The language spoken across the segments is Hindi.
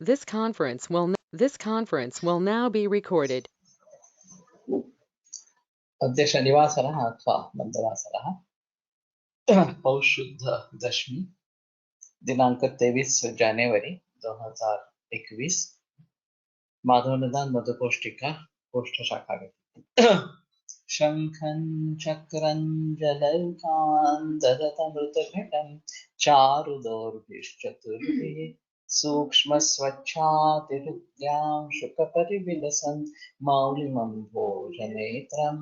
This conference will now be recorded. अद्य शनिवासरः अथवा मन्दवासरः पौषशुद्ध दशमी दिनांक 23 जनवरी 2021 माधवनिदान मधुकोष्ठिका कोष्ठ शाखागति शंखं चक्रं जलौकान् ददतमृतघटं चारुदोर्भिश्चतुर्भिः सूक्ष्मस्वच्छातिहृद्यां शुकपरिविलसन् मौलिमम्भोजनेत्रं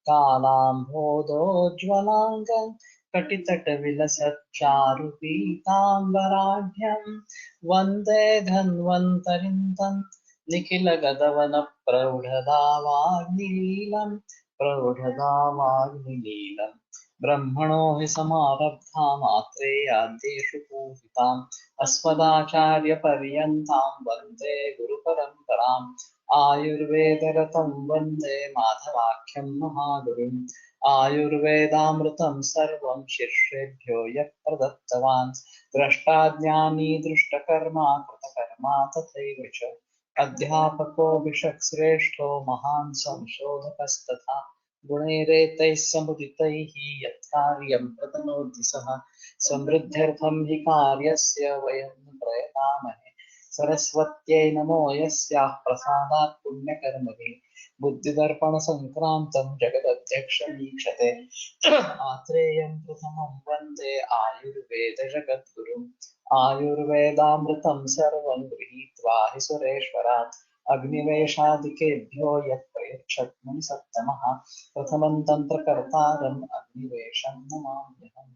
कालाम्भोदोज्ज्वलाङ्गं कटितटविलसच्चारुपीताम्बराढ्यं वन्दे धन्वन्तरिं तं निखिलगदवनप्रौढदावाग्निलीलं ब्रह्मणो हि समारब्धा मात्रेयाद्येषु पूजिताम् अस्मदाचार्यपर्यन्तां वन्दे गुरुपरम्पराम् आयुर्वेदरतं वन्दे माधवाख्यं महागुरुम् आयुर्वेदामृतं सर्वं शिष्येभ्यो यः प्रदत्तवान् द्रष्टाज्ञानी दृष्टकर्मा कृतकर्मा तथैव च अध्यापको विषक्श्रेष्ठो महान् संशोधकस्तथा गुणैरेतैः समुदितैः यत्कार्यं प्रतनोति सः समृद्ध्यर्थं हि कार्यस्य वयं प्रयतामहे सरस्वत्यै नमो यस्याः प्रसादात् पुण्यकर्मणे बुद्धिदर्पणसङ्क्रान्तं जगदध्यक्षमीक्षते आत्रेयं प्रथमं वन्दे आयुर्वेदजगद्गुरुम् आयुर्वेदामृतं सर्वं गृहीत्वा हि सुरेश्वरात् अग्निवेशादिकेभ्यो यत् प्रयच्छत् मुनिसत्तमः प्रथमं तन्त्रकर्तारम् अग्निवेशं नमाम्यहम्।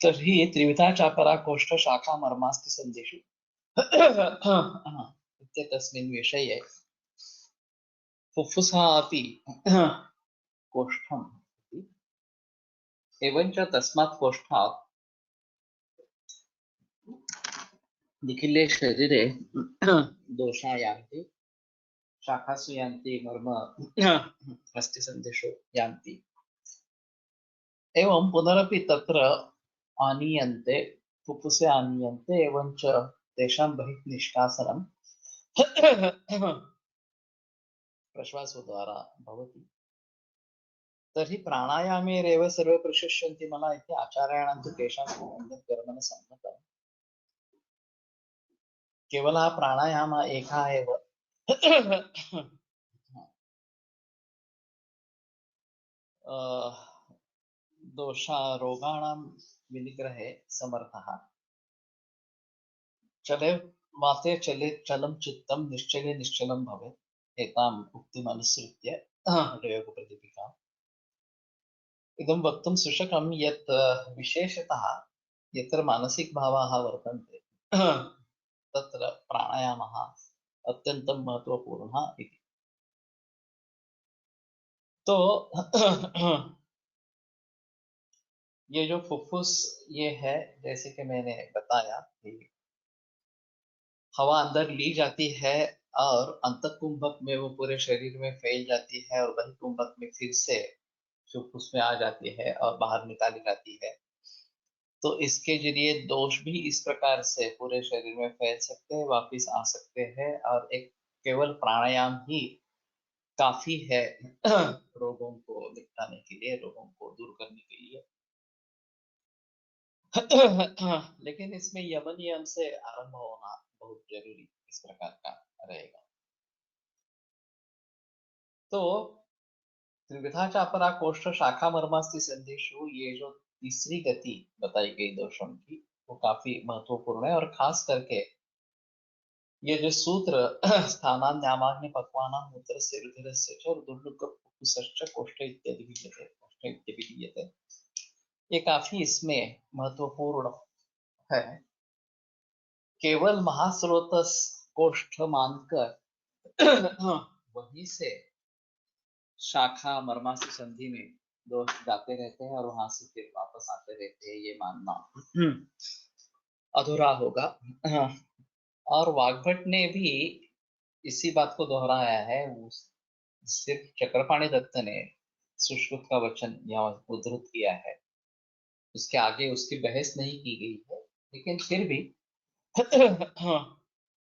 तर्हि त्रिविधा चापरा कोष्ठ शाखा मर्मास्ति सन्धिषु इत्येतस्मिन् विषये फुफ्फुसः अपि कोष्ठम् एवञ्च तस्मात् कोष्ठात् निखिले शरीरे दोषा यान्ति शाखासु यान्ति मर्म अस्थिसन्धिषु यान्ति एवं पुनरपि तत्र आनीयन्ते फुफ्फुसे आनीयन्ते एवञ्च तेषां बहिः निष्कासनं प्रश्वासद्वारा भवति। तर्हि प्राणायामेरेव सर्वे प्रशिष्यन्ति मला इति आचार्याणां तु तेषां अन्यत् कर्म न सम्मतम्। केवलः प्राणायाम एकः एव रोगाणां विनिग्रहे समर्थः। चले वाते चले चलं चित्तं निश्चले निश्चलं भवेत् एताम् उक्तिमनुसृत्य प्रयोगप्रदीपिका इदं वक्तुं सुशकं यत् विशेषतः यत्र मानसिक भावाः वर्तन्ते तत्र प्राणायामः अत्यन्तं महत्वपूर्णः इति। तो ये जो फुफ्फुस ये है जैसे कि मैंने बताया कि हवा अंदर ली जाती है और अंतःकुंभक में वो पूरे शरीर में फैल जाती है और बहिर्कुंभक में फिर से फुफ्फुस में आ जाती है और बाहर निकाली जाती है। तो इसके जरिए दोष भी इस प्रकार से पूरे शरीर में फैल सकते हैं, वापिस आ सकते हैं और एक केवल प्राणायाम ही काफी है रोगों को निपटाने के लिए, रोगों को दूर करने के लिए। लेकिन इसमें यम नियम से आरंभ होना बहुत जरूरी इस प्रकार का रहेगा। तो त्रिविधा चापरा कोष्ठ शाखा मर्मास्ति संधिषु ये जो तीसरी गति बताई गई दोषों की वो काफी महत्वपूर्ण है और खास करके ये जो सूत्र स्थानान्यामाग्नि पक्वानां मूत्रस्य रुधिरस्य च दुर्लुकपुप्पुसश्च कोष्ठ इत्यादि विधीयते ये काफी इसमें महत्वपूर्ण है। केवल महास्रोतस कोष्ठ मानकर वहीं से शाखा मर्मास्ति संधि में दोष जाते रहते हैं और वहां से फिर वापस आते रहते हैं, ये मानना अधूरा होगा। हाँ। और वाग्भट ने भी इसी बात को दोहराया है। वो सिर्फ चक्रपाणि दत्त ने सुश्रुत का वचन यहाँ उद्धृत किया है, उसके आगे उसकी बहस नहीं की गई है, लेकिन फिर भी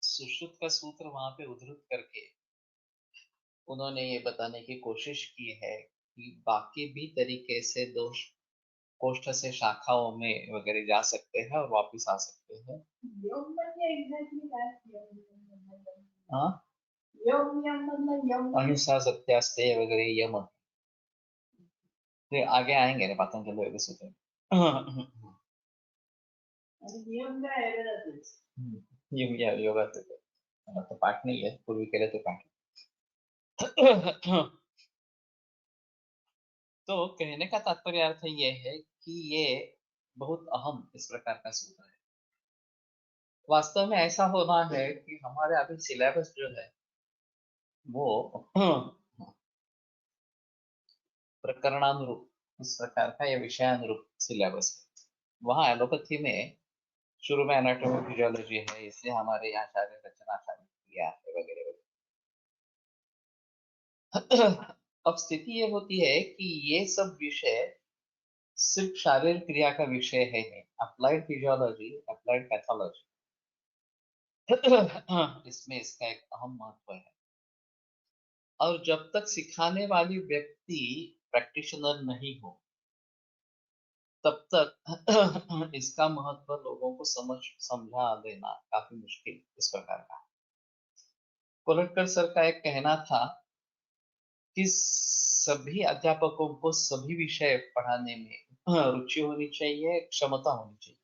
सुश्रुत का सूत्र वहां पे उद्धृत करके उन्होंने ये बताने की कोशिश की है कि बाकी भी तरीके से दोष कोष्ठ से शाखाओं में वगैरह जा सकते हैं और वापिस आ सकते हैं। हाँ, अहिंसा सत्यास्तेय वगैरह यम, फिर आगे आएंगे ना पतंजलि योग सूत्र में। योगा तो पाठ नहीं है, पूर्वी के लिए तो पाठ है। तो कहने का तात्पर्य अर्थ ये है कि ये बहुत अहम इस प्रकार का सूत्र है। वास्तव में ऐसा होना है कि हमारे अभी सिलेबस जो है वो प्रकरणानुरूप इस प्रकार का ये विषयानुरूप सिलेबस है। वहाँ एलोपैथी में शुरू में एनाटॉमी फिजियोलॉजी है, इसलिए हमारे यहाँ शारीरिक रचना शारीरिक क्रिया है वगैरह वगैरह। अब स्थिति ये होती है कि ये सब विषय सिर्फ शारीरिक क्रिया का विषय है नहीं, अप्लाइड फिजियोलॉजी, अप्लाइड पैथोलॉजी इसमें इसका एक अहम महत्व है। और जब तक सिखाने वाली व्यक्ति प्रैक्टिशनर नहीं हो तब तक इसका महत्व लोगों को समझा देना काफी मुश्किल इस प्रकार का। कोलटकर सर का एक कहना था कि सभी अध्यापकों को सभी विषय पढ़ाने में रुचि होनी चाहिए, क्षमता होनी चाहिए।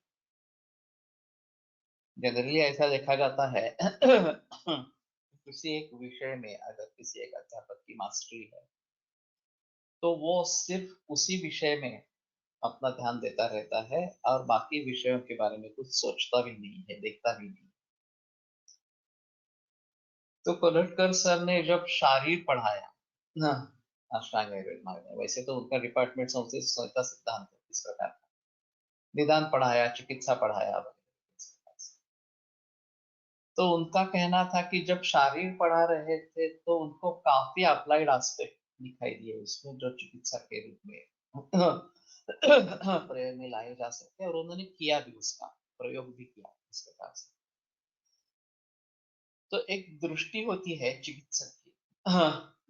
जनरली ऐसा देखा जाता है किसी एक विषय में अगर किसी एक अध्यापक की मास्टरी है तो वो सिर्फ उसी विषय में अपना ध्यान देता रहता है और बाकी विषयों के बारे में कुछ सोचता भी नहीं है, देखता भी नहीं। तो कोलटकर सर ने जब शारीर पढ़ाया ना, अष्टांग आयुर्वेद में, वैसे तो उनका डिपार्टमेंट संहिता सिद्धांत है इस प्रकार का, निदान पढ़ाया, चिकित्सा पढ़ाया वगैरह। तो उनका कहना था कि जब शारीर पढ़ा रहे थे तो उनको काफी अप्लाइड एस्पेक्ट दिखाई दिए उसमें, जो चिकित्सा के रूप में प्रयोग में लाए जा सकते हैं, और उन्होंने किया भी, उसका प्रयोग भी किया इस प्रकार से। तो एक दृष्टि होती है चिकित्सक की,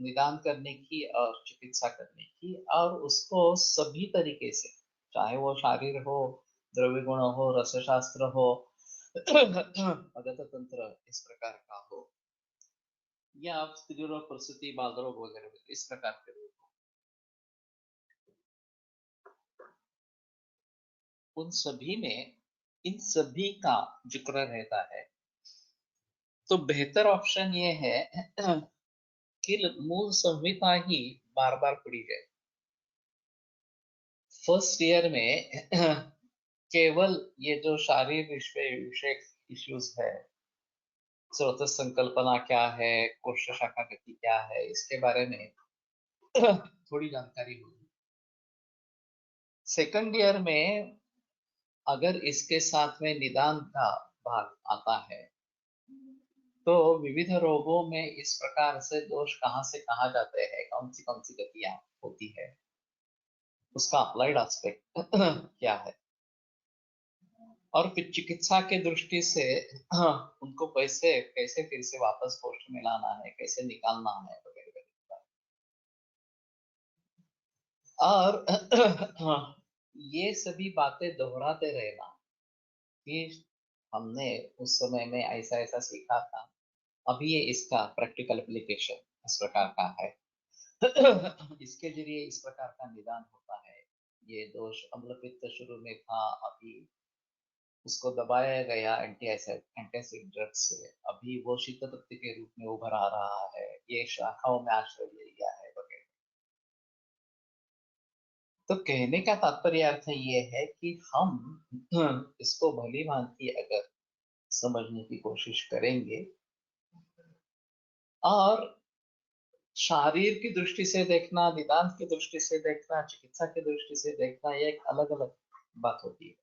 निदान करने की और चिकित्सा करने की, और उसको सभी तरीके से, चाहे वो शारीर हो, द्रव्य गुण हो, रसशास्त्र हो, अगत तंत्र इस प्रकार का हो, या आप स्त्री रोग, प्रसूति, बाल रोग वगैरह इस प्रकार के रोग हो, उन सभी में इन सभी का जिक्र रहता है। तो बेहतर ऑप्शन ये है कि मूल संहिता ही बार बार पढ़ी जाए। फर्स्ट ईयर में केवल ये जो शारीरिक विषय इश्यूज है, स्रोत संकल्पना क्या है, कोष्ठ शाखा गति क्या है, इसके बारे में थोड़ी जानकारी होगी। सेकंड ईयर में अगर इसके साथ में निदान का भाग आता है तो विविध रोगों में इस प्रकार से दोष कहाँ से कहाँ जाते हैं, कौन सी गतियां होती है, उसका अप्लाइड एस्पेक्ट क्या है, और फिर चिकित्सा के दृष्टि से उनको कैसे कैसे फिर से वापस पोस्ट में लाना है, कैसे निकालना है वगैरह वगैरह। और ये सभी बातें दोहराते रहना कि हमने उस समय में ऐसा ऐसा सीखा था, अभी ये इसका प्रैक्टिकल एप्लीकेशन इस प्रकार का है। इसके जरिए इस प्रकार का निदान होता है। ये दोष अम्ल पित्त शुरू में था, अभी उसको दबाया गया एंटीएसिड ड्रग से, अभी वो शीत पत्ती के रूप में उभर आ रहा है, ये शाखाओं में आश्रय ले लिया है वगैरह। तो कहने का तात्पर्य अर्थ ये है कि हम इसको भली भांति अगर समझने की कोशिश करेंगे और शारीर की दृष्टि से देखना, निदान की दृष्टि से देखना, चिकित्सा की दृष्टि से देखना, ये एक अलग अलग बात होती है।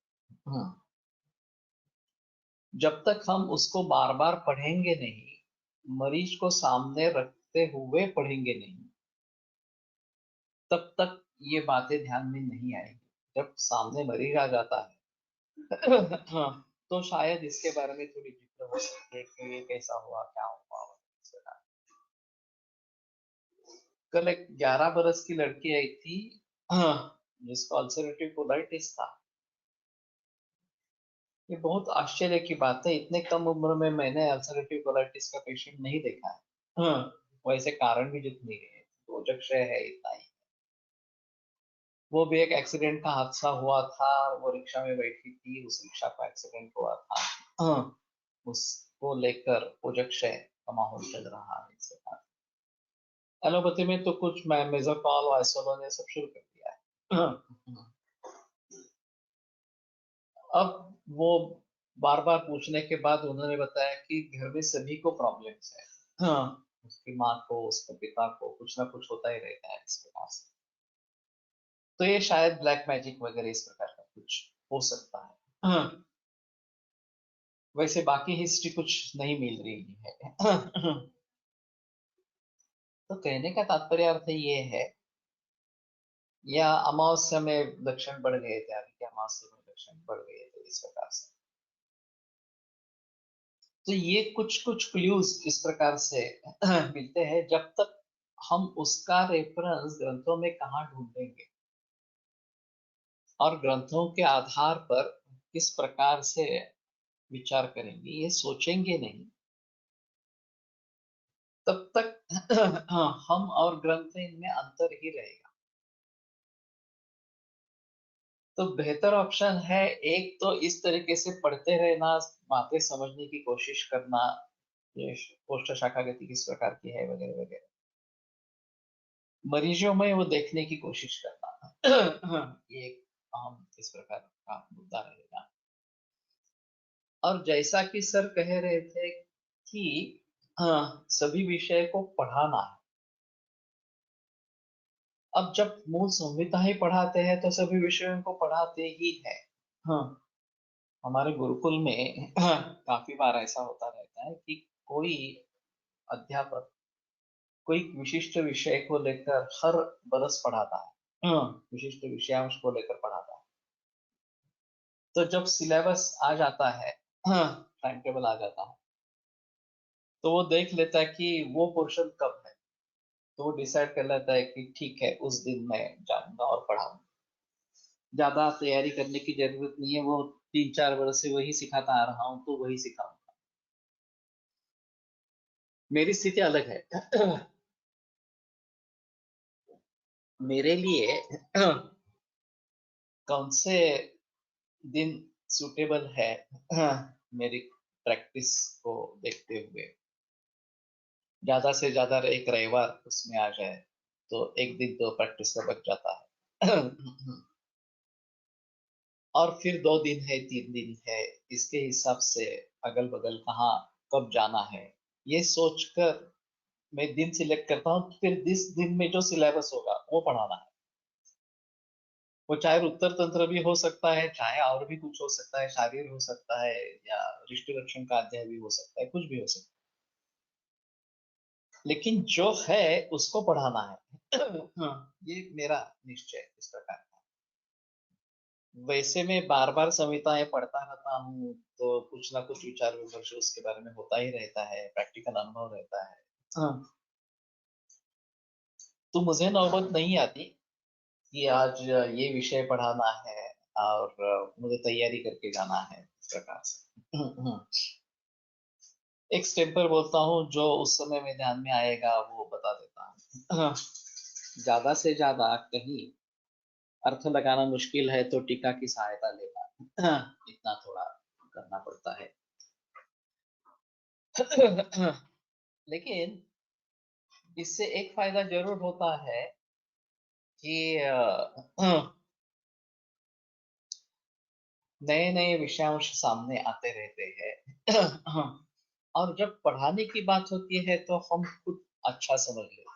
जब तक हम उसको बार बार पढ़ेंगे नहीं, मरीज को सामने रखते हुए पढ़ेंगे नहीं, तब तक ये बातें ध्यान में नहीं आएगी। जब सामने मरीज आ जाता है हाँ, तो शायद इसके बारे में थोड़ी जिक्र हो सकती है कि ये कैसा हुआ, क्या हुआ। कल एक 11 बरस की लड़की आई थी, हाँ, जिसको अल्सरेटिव कोलाइटिस था। ये बहुत आश्चर्य की बात है, इतने कम उम्र में मैंने अल्सरेटिव कोलाइटिस का पेशेंट नहीं देखा है। हाँ, वैसे कारण भी जितनी है, तो जक्षय है इतना ही। वो भी एक एक्सीडेंट का हादसा हुआ था, वो रिक्शा में बैठी थी, उस रिक्शा का एक्सीडेंट हुआ था। हाँ, उसको लेकर प्रोजेक्शन का माहौल चल रहा है इसके बाद। एलोपैथी में तो कुछ मेजोकॉल वाइसोलोन ये सब शुरू कर दिया है। हाँ, अब वो बार बार पूछने के बाद उन्होंने बताया कि घर में सभी को प्रॉब्लम्स है। हाँ, उसकी माँ को, उसके पिता को कुछ ना कुछ होता ही रहता है इस प्रकार से। तो ये शायद ब्लैक मैजिक वगैरह इस प्रकार का कुछ हो सकता है। हाँ, वैसे बाकी हिस्ट्री कुछ नहीं मिल रही है। तो कहने का तात्पर्य अर्थ ये है, या अमावस्या में लक्षण बढ़ गए थे, अभी के अमावस्या में लक्षण बढ़ गए थे इस प्रकार से। तो ये कुछ कुछ क्लूज इस प्रकार से मिलते हैं। जब तक हम उसका रेफरेंस ग्रंथों में कहाँ ढूंढेंगे और ग्रंथों के आधार पर किस प्रकार से विचार करेंगे, ये सोचेंगे नहीं, तब तक हम और ग्रंथ इनमें अंतर ही रहेगा। तो बेहतर ऑप्शन है, एक तो इस तरीके से पढ़ते रहना, बातें समझने की कोशिश करना, ये कोष्ठ शाखा गति किस प्रकार की है वगैरह वगैरह, मरीजों में वो देखने की कोशिश करना। ये एक अहम इस प्रकार का मुद्दा रहेगा। और जैसा कि सर कह रहे थे कि हाँ, सभी विषय को पढ़ाना है। अब जब मूल संहिता ही पढ़ाते हैं तो सभी विषयों को पढ़ाते ही है। हाँ, हमारे गुरुकुल में काफी बार ऐसा होता रहता है कि कोई अध्यापक कोई विशिष्ट विषय को लेकर हर बरस पढ़ाता है। विशिष्ट विषयांश को लेकर पढ़ाता है। तो जब सिलेबस आ जाता है, टाइम टेबल आ जाता है, तो वो देख लेता है कि वो पोर्शन कब है। तो वो डिसाइड कर लेता है कि ठीक है, उस दिन मैं जाऊंगा और पढ़ाऊंगा। ज्यादा तैयारी करने की जरूरत नहीं है, वो 3-4 वर्ष से वही सिखाता आ रहा हूँ तो वही सिखाऊंगा। मेरी स्थिति अलग है। मेरे लिए कौन से दिन सुटेबल है, मेरी प्रैक्टिस को देखते हुए, ज्यादा से ज्यादा एक रविवार उसमें आ जाए तो एक दिन तो प्रैक्टिस का बच जाता है। और फिर 2 दिन है, 3 दिन है, इसके हिसाब से अगल बगल कहाँ कब जाना है, ये सोचकर मैं दिन सिलेक्ट करता हूँ। फिर जिस दिन में जो सिलेबस होगा वो पढ़ाना है। वो चाहे उत्तर तंत्र भी हो सकता है, चाहे और भी कुछ हो सकता है, शारीर हो सकता है, या रिष्ट रक्षण का अध्याय भी हो सकता है, कुछ भी हो सकता है, लेकिन जो है उसको पढ़ाना है। हाँ, ये मेरा निश्चय है इस प्रकार का। वैसे मैं बार बार संहिताएं पढ़ता रहता हूँ, तो कुछ ना कुछ विचार विमर्श उसके बारे में होता ही रहता है, प्रैक्टिकल अनुभव रहता है। हाँ, तो मुझे नौबत नहीं आती कि आज ये विषय पढ़ाना है और मुझे तैयारी करके जाना है इस प्रकार से। एक स्टेम्पर बोलता हूँ, जो उस समय में ध्यान में आएगा वो बता देता हूँ। हाँ, ज्यादा से ज्यादा कहीं अर्थ लगाना मुश्किल है तो टीका की सहायता लेना, इतना थोड़ा करना पड़ता है। लेकिन इससे एक फायदा जरूर होता है कि नए नए विषयांश सामने आते रहते हैं। और जब पढ़ाने की बात होती है तो हम खुद अच्छा समझ लेते हैं।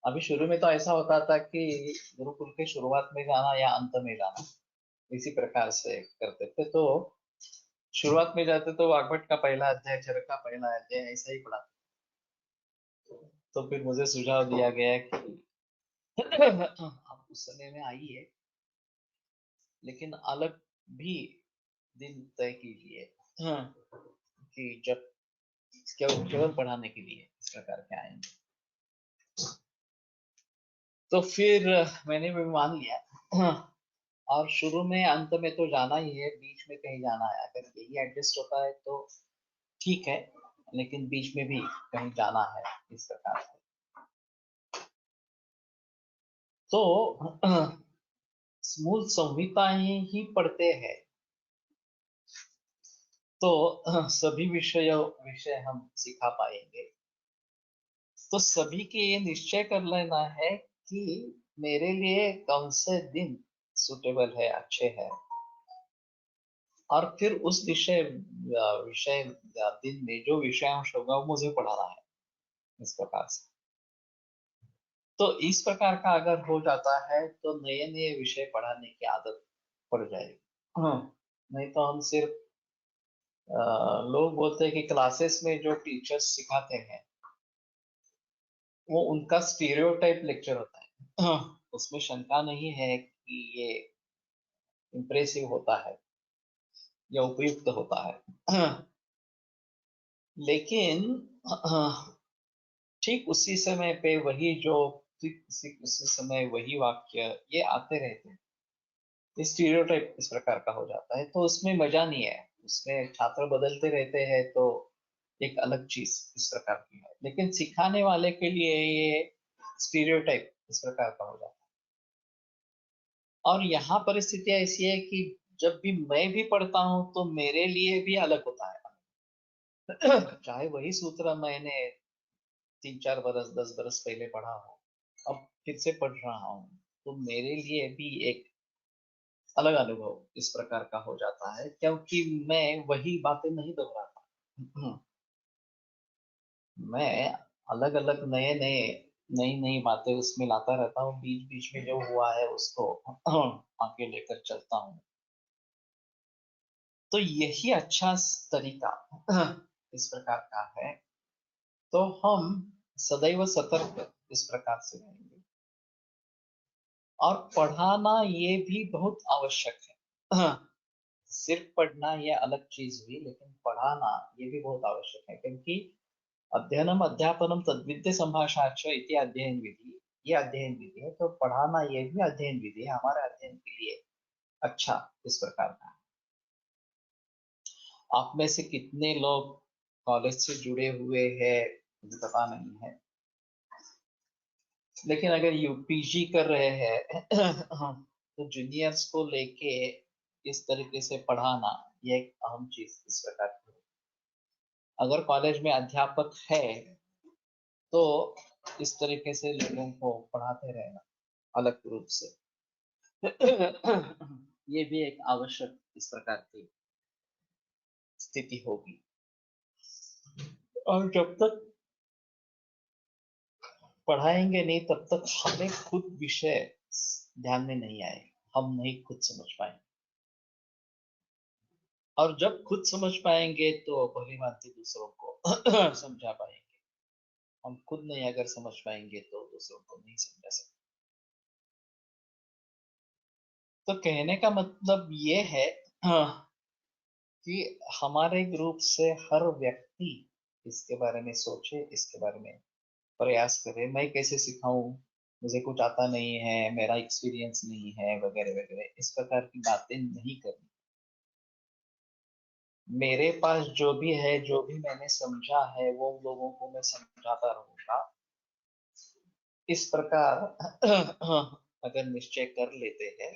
अभी शुरू में तो ऐसा होता था कि गुरुकुल के शुरुआत में जाना या अंत में जाना, इसी प्रकार से करते थे। तो शुरुआत में जाते तो वाग्भट का पहला अध्याय, चरक का पहला अध्याय ऐसा ही पढ़ा। तो फिर मुझे सुझाव दिया गया कि आप उस समय में आइए, लेकिन अलग भी दिन तय कीजिए, कि जब केवल केवल पढ़ाने के लिए इस प्रकार के आएंगे। तो फिर मैंने भी मान लिया, और शुरू में अंत में तो जाना ही है, बीच में कहीं जाना है, अगर यही एडजस्ट होता है तो ठीक है, लेकिन बीच में भी कहीं जाना है इस प्रकार से। तो मूल संहिताएं ही पढ़ते हैं तो सभी विषय हम सिखा पाएंगे। तो सभी के ये निश्चय कर लेना है कि मेरे लिए कौन से दिन सुटेबल है, अच्छे हैं, और फिर उस विषय विषय दिन में जो विषयांश होगा वो मुझे पढ़ाना है इस प्रकार से। तो इस प्रकार का अगर हो जाता है तो नए नए विषय पढ़ाने की आदत पड़ जाएगी। हाँ, नहीं तो हम सिर्फ लोग बोलते हैं कि क्लासेस में जो टीचर्स सिखाते हैं वो उनका स्टीरियोटाइप लेक्चर होता है। उसमें शंका नहीं है कि ये इम्प्रेसिव होता है या उपयुक्त होता है, लेकिन ठीक उसी समय पे वही जो ठीक उसी समय वही वाक्य ये आते रहते हैं, ये स्टीरियोटाइप इस प्रकार का हो जाता है, तो उसमें मजा नहीं है। उसमें छात्र बदलते रहते हैं तो एक अलग चीज इस प्रकार की है, लेकिन सिखाने वाले के लिए ये स्टीरियोटाइप इस प्रकार का हो जाता है। और यहाँ परिस्थिति ऐसी है कि जब भी मैं भी पढ़ता हूँ तो मेरे लिए भी अलग होता है। चाहे वही सूत्र मैंने 3-4 बरस 10 बरस पहले पढ़ा हो, अब फिर से पढ़ रहा हूँ, तो मेरे लिए भी एक अलग अनुभव इस प्रकार का हो जाता है, क्योंकि मैं वही बातें नहीं दोहराता। मैं अलग अलग नए नए नई नई बातें उसमें लाता रहता हूँ, बीच बीच में जो हुआ है उसको आगे लेकर चलता हूँ। तो यही अच्छा तरीका इस प्रकार का है। तो हम सदैव सतर्क इस प्रकार से रहेंगे, और पढ़ाना ये भी बहुत आवश्यक है। सिर्फ पढ़ना ये अलग चीज हुई, लेकिन पढ़ाना ये भी बहुत आवश्यक है, क्योंकि अध्ययनम अध्यापनम तद्विद्य संभाषाच इति अध्ययन विधि, ये अध्ययन विधि है, तो पढ़ाना ये भी अध्ययन विधि है, हमारे अध्ययन के लिए अच्छा इस प्रकार का है। आप में से कितने लोग कॉलेज से जुड़े हुए हैं मुझे पता नहीं है, लेकिन अगर यूपीजी कर रहे हैं तो जूनियर्स को लेके इस तरीके से पढ़ाना ये एक अहम चीज इस प्रकार की है। अगर कॉलेज में अध्यापक है तो इस तरीके से लोगों को पढ़ाते रहना अलग रूप से ये भी एक आवश्यक इस प्रकार की स्थिति होगी। और जब तक पढ़ाएंगे नहीं तब तक हमें खुद विषय ध्यान में नहीं आएगा, हम नहीं खुद समझ पाएंगे, और जब खुद समझ पाएंगे तो भली भांति दूसरों को समझा पाएंगे। हम खुद नहीं अगर समझ पाएंगे तो दूसरों को नहीं समझा सकते। तो कहने का मतलब ये है कि हमारे ग्रुप से हर व्यक्ति इसके बारे में सोचे, इसके बारे में प्रयास करे, मैं कैसे सिखाऊं, मुझे कुछ आता नहीं है, मेरा एक्सपीरियंस नहीं है, वगैरह वगैरह इस प्रकार की बातें नहीं करनी। मेरे पास जो भी है, जो भी मैंने समझा है, वो लोगों को मैं समझाता रहूंगा। इस प्रकार अगर निश्चय कर लेते हैं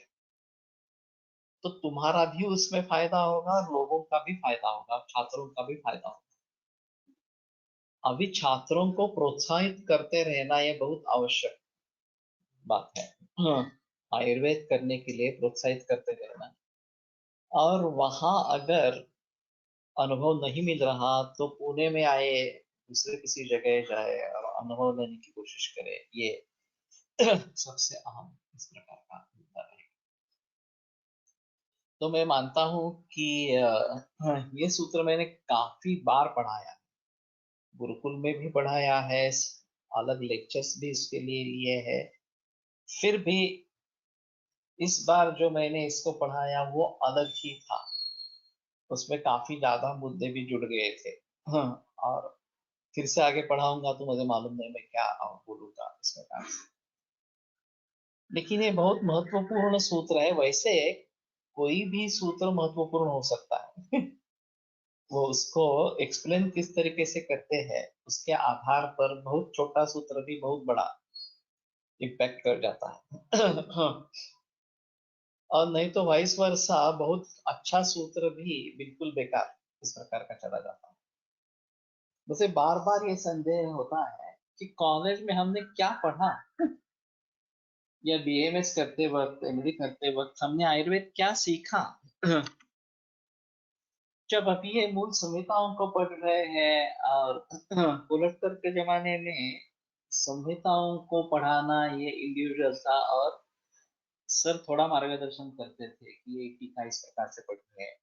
तो तुम्हारा भी उसमें फायदा होगा, और लोगों का भी फायदा होगा, छात्रों का भी फायदा होगा। अभी छात्रों को प्रोत्साहित करते रहना ये बहुत आवश्यक बात है। हाँ, आयुर्वेद करने के लिए प्रोत्साहित करते रहना, और वहां अगर अनुभव नहीं मिल रहा तो पुणे में आए, दूसरे किसी जगह जाए और अनुभव लेने की कोशिश करे, ये सबसे अहम इस प्रकार का मुद्दा है। तो मैं मानता हूं कि ये सूत्र मैंने काफी बार पढ़ाया, गुरुकुल में भी पढ़ाया है, अलग लेक्चर्स भी इसके लिए लिए है। फिर भी इस बार जो मैंने इसको पढ़ाया वो अलग ही था, उसमें काफी ज्यादा मुद्दे भी जुड़ गए थे। हाँ, और फिर से आगे पढ़ाऊंगा तो मुझे मालूम नहीं मैं क्या बोलूंगा इस प्रकार से। लेकिन ये बहुत महत्वपूर्ण सूत्र है। वैसे कोई भी सूत्र महत्वपूर्ण हो सकता है। वो उसको एक्सप्लेन किस तरीके से करते हैं उसके आधार पर बहुत छोटा सूत्र भी बहुत बड़ा इम्पैक्ट कर जाता है। हाँ, और नहीं तो वाइस वर्सा बहुत अच्छा सूत्र भी बिल्कुल बेकार इस प्रकार का चला जाता है। मुझे बार बार ये संदेह होता है कि कॉलेज में हमने क्या पढ़ा, या बीएमएस करते वक्त, एमडी करते वक्त हमने आयुर्वेद क्या सीखा। जब अभी ये मूल संहिताओं को पढ़ रहे हैं, और पुलत्तर के जमाने में संहिताओं को पढ़ाना ये इंडिविजुअल था, और सर थोड़ा मार्गदर्शन करते थे कि ये टीका इस प्रकार से पढ़ रहे हैं।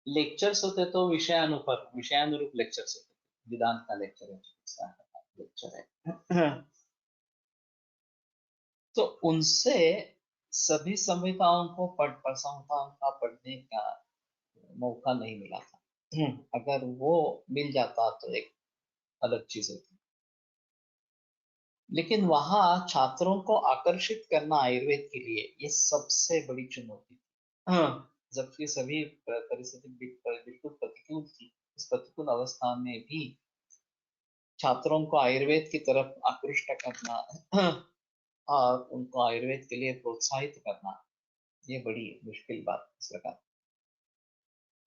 लेक्चर्स होते तो विषयानुरूप लेक्चर्स होते, वेदांत का लेक्चर है, चिकित्सा का लेक्चर है। तो उनसे सभी संहिताओं को संहिताओं का पढ़ने का मौका नहीं मिला था। अगर वो मिल जाता तो एक अलग चीज होती। लेकिन वहां छात्रों को आकर्षित करना आयुर्वेद के लिए ये सबसे बड़ी चुनौती थी। जबकि सभी परिस्थिति बिल्कुल प्रतिकूल थी, इस प्रतिकूल अवस्था में भी छात्रों को आयुर्वेद की तरफ आकृष्ट करना और उनको आयुर्वेद के लिए प्रोत्साहित करना, ये बड़ी मुश्किल बात इस प्रकार।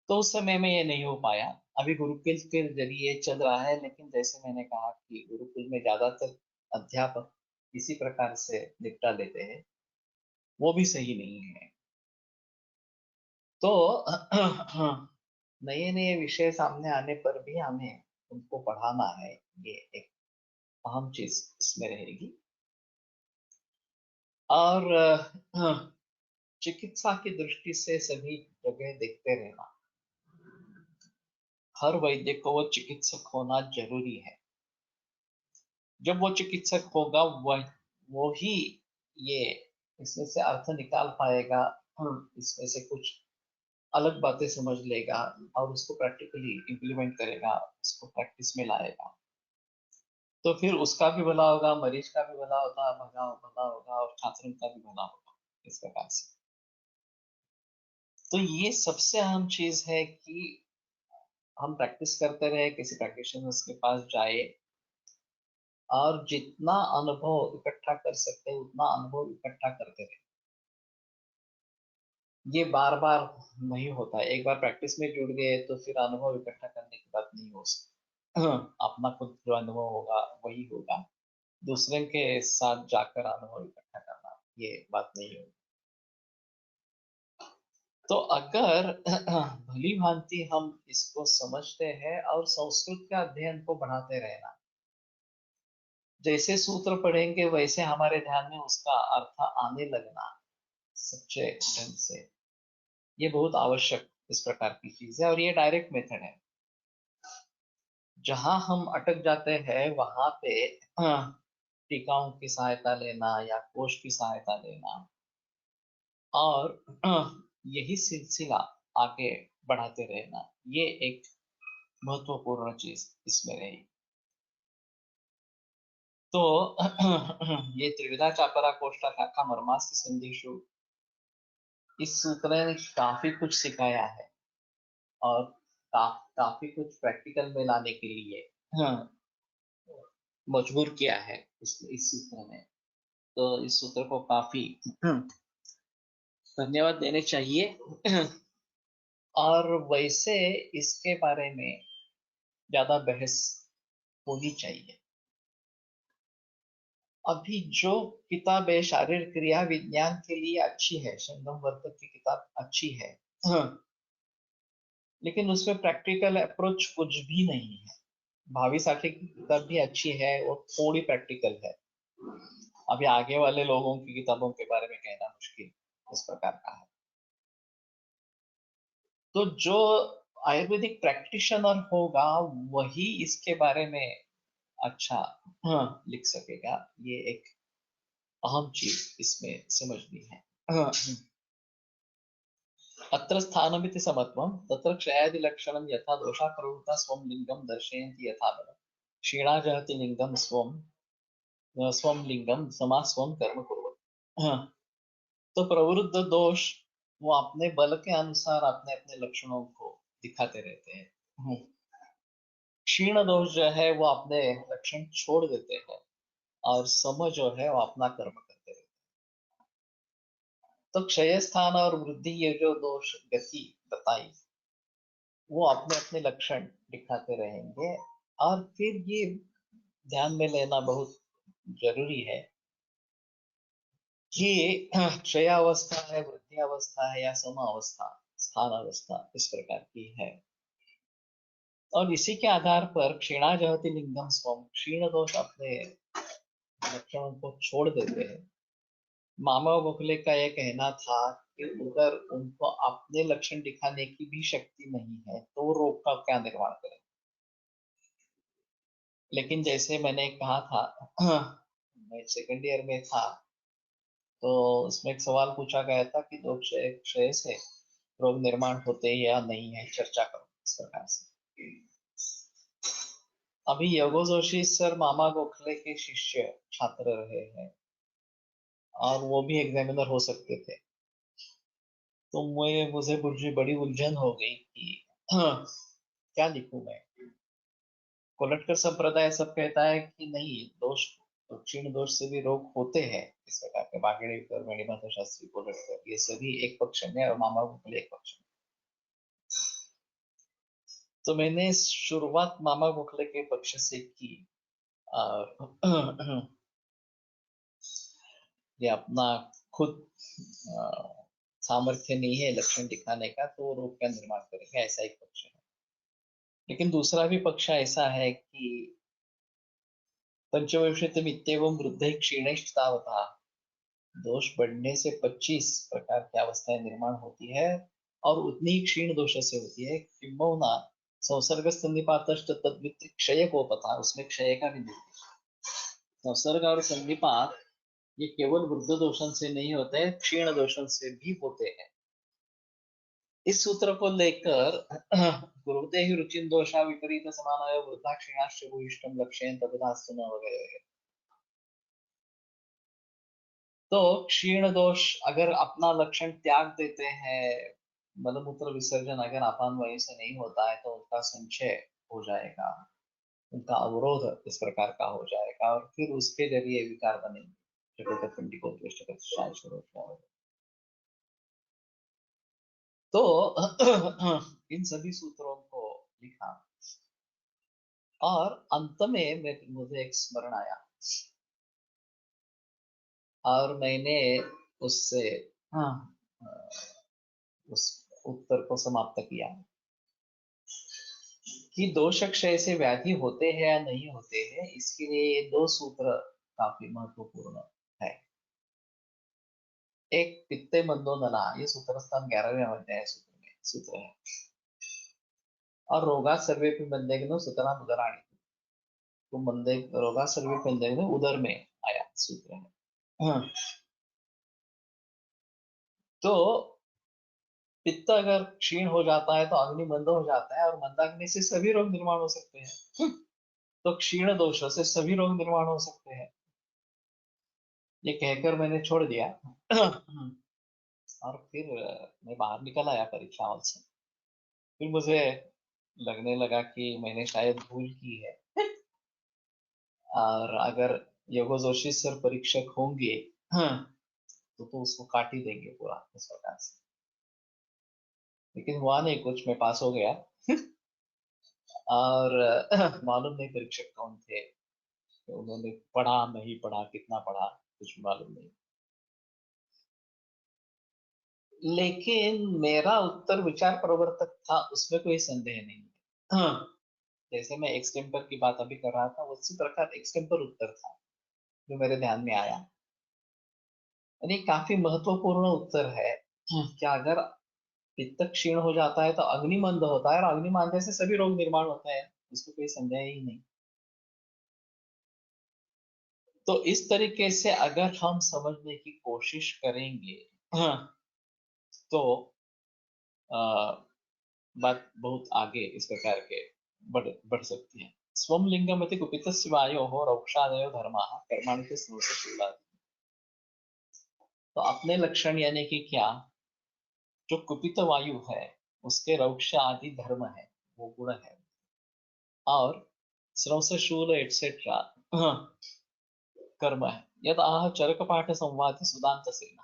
तो उस समय में ये नहीं हो पाया। अभी गुरुकुल के जरिए चल रहा है, लेकिन जैसे मैंने कहा कि गुरुकुल में ज्यादातर अध्यापक इसी प्रकार से निपटा लेते हैं, वो भी सही नहीं है। तो नए नए विषय सामने आने पर भी हमें उनको पढ़ाना है, ये एक अहम चीज इसमें रहेगी। और चिकित्सा की दृष्टि से सभी जगह देखते रहना, हर वैद्य को वो चिकित्सक होना जरूरी है। जब वो चिकित्सक होगा वो ही ये इसमें से अर्थ निकाल पाएगा, इसमें से कुछ अलग बातें समझ लेगा और उसको प्रैक्टिकली इम्प्लीमेंट करेगा, उसको प्रैक्टिस में लाएगा। तो फिर उसका भी भला होगा, मरीज का भी भला होता भला भला होगा, और छात्रों का भी भला होगा इस प्रकार से। तो ये सबसे अहम चीज है कि हम प्रैक्टिस करते रहे, किसी प्रैक्टिशनर्स के पास जाए, और जितना अनुभव इकट्ठा कर सकते हैं उतना अनुभव इकट्ठा करते रहे। ये बार बार नहीं होता है, एक बार प्रैक्टिस में जुड़ गए तो फिर अनुभव इकट्ठा करने की बात नहीं हो सकती। अपना खुद जो अनुभव होगा वही होगा, दूसरे के साथ जाकर अनुभव इकट्ठा करना ये बात नहीं होगी। तो अगर भली भांति हम इसको समझते हैं और संस्कृत के अध्ययन को बढ़ाते रहना, जैसे सूत्र पढ़ेंगे वैसे हमारे ध्यान में उसका अर्थ आने लगना सच्चे ढंग से, ये बहुत आवश्यक इस प्रकार की चीज है। और ये डायरेक्ट मेथड है। जहां हम अटक जाते हैं वहां पे टीकाओं की सहायता लेना या कोश की सहायता लेना, और यही सिलसिला आगे बढ़ाते रहना, ये एक महत्वपूर्ण चीज इसमें रही। तो ये त्रिविधा चापरा कोष्ठा शाखा मर्मास्ति संधिषु, इस सूत्र ने काफी कुछ सिखाया है, और काफी कुछ प्रैक्टिकल में लाने के लिए मजबूर किया है इस सूत्र ने। तो इस सूत्र को काफी धन्यवाद देने चाहिए। और वैसे इसके बारे में ज्यादा बहस होनी चाहिए। अभी जो किताब है शारीरिक क्रिया विज्ञान के लिए अच्छी है, संगम वर्तक की किताब अच्छी है, लेकिन उसमें प्रैक्टिकल अप्रोच कुछ भी नहीं है। भावी साथी की किताब भी अच्छी है, वो थोड़ी प्रैक्टिकल है। अभी आगे वाले लोगों की किताबों के बारे में कहना मुश्किल इस प्रकार का है। तो जो आयुर्वेदिक प्रैक्टिशनर होगा वही इसके बारे में अच्छा लिख सकेगा। ये एक अहम चीज इसमें समझनी है। हाँ, अत्र स्थानमिति समत्वं तत्र क्षयादिलक्षणं यथा दोषा प्रवृत्ता स्वं लिंगं दर्शयन्ति यथा बलं क्षीणा जहति लिंगं स्वं लिंगं समा स्वं कर्म कुर्वन्ति। हाँ, तो प्रवृत्त दोष वो अपने बल के अनुसार अपने अपने लक्षणों को दिखाते रहते हैं। क्षीण दोष जो है वो अपने लक्षण छोड़ देते हैं और सम जो है वो अपना कर्म करते रहते हैं। तो क्षय स्थान और वृद्धि ये जो दोष गति बताई वो अपने अपने लक्षण दिखाते रहेंगे। और फिर ये ध्यान में लेना बहुत जरूरी है कि क्षय अवस्था है, वृद्धि अवस्था है या सम अवस्था, स्थान अवस्था इस प्रकार की है। और इसी के आधार पर क्षीणा जहति लिंगम स्वम, क्षीण दोष अपने लक्षणों को छोड़ देते हैं। मामा गोखले का यह कहना था कि अगर उनको अपने लक्षण दिखाने की भी शक्ति नहीं है तो रोग का क्या निर्माण करें। लेकिन जैसे मैंने कहा था मैं सेकंड ईयर में था तो उसमें एक सवाल पूछा गया था कि दो क्षय से रोग निर्माण होते हैं या नहीं है, चर्चा करो इस प्रकार से। अभी योगो जोशी सर मामा गोखले के शिष्य छात्र रहे हैं और वो भी एग्जामिनर हो सकते थे। तो मुझे बड़ी उलझन हो गई कि क्या लिखूं मैं। कोलटकर संप्रदाय सब कहता है कि नहीं, दोष क्षीण दोष से भी रोग होते हैं इस प्रकार के। बागेड़कर, मणिमाता शास्त्री, कोलटकर ये सभी एक पक्ष में और मामा गोखले एक पक्ष में। तो मैंने शुरुआत मामा गोखले के पक्ष से की। ये अपना खुद सामर्थ्य नहीं है लक्षण दिखाने का तो रोग का निर्माण करेगा, ऐसा एक पक्ष है। लेकिन दूसरा भी पक्ष ऐसा है कि पंचविंशतिमित्येवं वृद्धे क्षीणैस्तावता, दोष बढ़ने से 25 प्रकार की अवस्थाएं निर्माण होती है और उतनी ही क्षीण दोष से होती है। किंबहुना संसर्ग संधिपातश्च तद्विति क्षय को पता, उसमें क्षय का भी निर्देश। संसर्ग और संधिपात ये केवल वृद्ध दोषण से नहीं होते, क्षीण दोषण से भी होते हैं। इस सूत्र को लेकर गुरुते ही रुचिन दोषा विपरीत समानाय वृद्धा क्षीणाश्च भूयिष्ठम लक्ष्येन तपदास्तु न वगैरह। तो क्षीण दोष अगर अपना लक्षण त्याग देते हैं, मलमूत्र विसर्जन अगर आपान वायु से नहीं होता है तो उनका संचय हो जाएगा, उनका अवरोध इस प्रकार का हो जाएगा और फिर उसके जरिए विकार बनेंगे। तो इन सभी सूत्रों को लिखा और अंत में मुझे एक स्मरण आया और मैंने उससे हाँ उस उत्तर को समाप्त किया कि दोष क्षय से व्याधि होते हैं या नहीं होते हैं, इसके लिए ये दो सूत्र काफी महत्वपूर्ण है। एक पित्ते मंदो नला, ये सूत्र स्थान 11वें अध्याय सूत्र में सूत्र है। और रोगा सर्वे पे बंदेगनो सुतराम उदराणी, तो मंदे रोगा सर्वे पे बंदेगनो उदर में आया सूत्र है। हाँ, तो पित्त अगर क्षीण हो जाता है तो अग्नि मंद हो जाता है और मंदाग्नि से सभी रोग निर्माण हो सकते हैं। तो क्षीण दोषों से सभी रोग निर्माण हो सकते हैं, ये कहकर मैंने छोड़ दिया। और फिर मैं बाहर निकल आया परीक्षा हॉल से। फिर मुझे लगने लगा कि मैंने शायद भूल की है और अगर योगो जोशी सर परीक्षक होंगे तो उसको काट ही देंगे पूरा इस प्रकार से। लेकिन हुआ नहीं कुछ, मैं पास हो गया। और मालूम नहीं परीक्षक कौन थे, तो उन्होंने पढ़ा नहीं पढ़ा, कितना पढ़ा कुछ मालूम नहीं। लेकिन मेरा उत्तर विचार प्रवर्तक था, उसमें कोई संदेह नहीं है। जैसे मैं एक्सटेम्पर की बात अभी कर रहा था उसी प्रकार एक्सटेम्पर उत्तर था जो मेरे ध्यान में आया। यानी काफी महत्वपूर्ण उत्तर है कि अगर पित्त क्षीण हो जाता है तो अग्निमंद होता है, और अग्निमंद से सभी रोग निर्माण होते हैं, इसको कोई संदेह ही नहीं। तो इस तरीके से अगर हम समझने की कोशिश करेंगे तो आ, बात बहुत आगे इस प्रकार के बढ़ सकती है। स्वम लिंगमति कुपितस्य वायोः रौक्षादयो धर्माः कर्माणि ते स्नुषशीलाः। तो अपने लक्षण यानी कि क्या, जो कुपित वायु है उसके रौक्ष आदि धर्म है, वो गुण है। और स्रव से शूल एटसेट्रा कर्म है। यद आह चरक पाठ संवाद सुदांत सेना,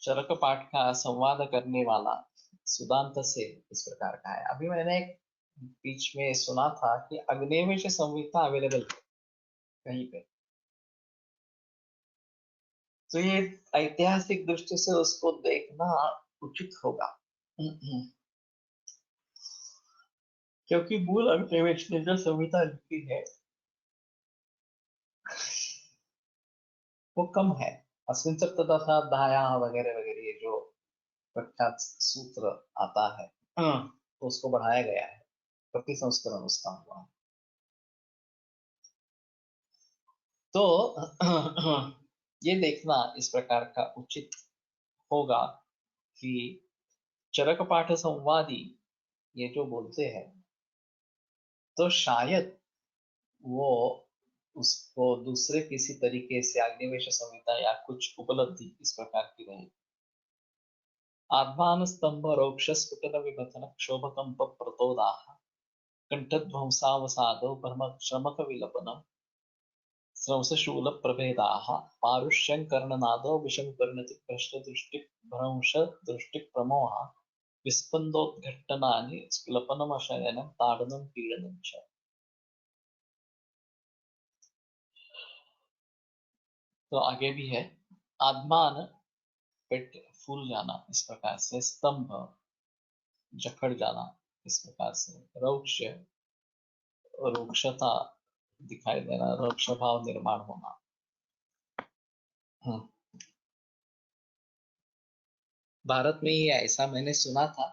चरक पाठ का संवाद करने वाला सुदांत से इस प्रकार का है। अभी मैंने एक बीच में सुना था कि अग्निवेश संहिता अवेलेबल है कहीं पे, तो ये ऐतिहासिक दृष्टि से उसको देखना उचित होगा। क्योंकि मूल अग्निवेश ने जो संहिता लिखी है वो कम है। अस्मिन् सप्तदशाध्यायः वगैरह वगैरह, ये जो प्रख्यात सूत्र आता है तो उसको बढ़ाया गया है, प्रति संस्करण उसका हुआ। तो ये देखना इस प्रकार का उचित होगा कि चरक पाठ संवादी ये जो बोलते हैं, तो शायद वो उसको दूसरे किसी तरीके से अग्निवेश संहिता या कुछ उपलब्धि इस प्रकार की रहे। आत्मान स्तंभ रोक्ष स्फुटन विभथन क्षोभकंप प्रतोदाह कंठध्वंसावसादो ब्रह्म श्रमक विलपनम स्रंसशूल प्रभेदाः पारुष्यं कर्णनादो विषम परिणति भ्रष्ट दृष्टि भ्रंश दृष्टि प्रमोह विस्पंदोद्घट्टनानि स्क्लपनमशयनं ताडनं पीडनं च। तो आगे भी है, आत्मान पेट फूल जाना इस प्रकार से, स्तंभ जकड़ जाना इस प्रकार से, रौक्ष रुक्षता दिखाई देना, रुक्ष भाव निर्माण होना। हम्म, भारत में ही ऐसा मैंने सुना था,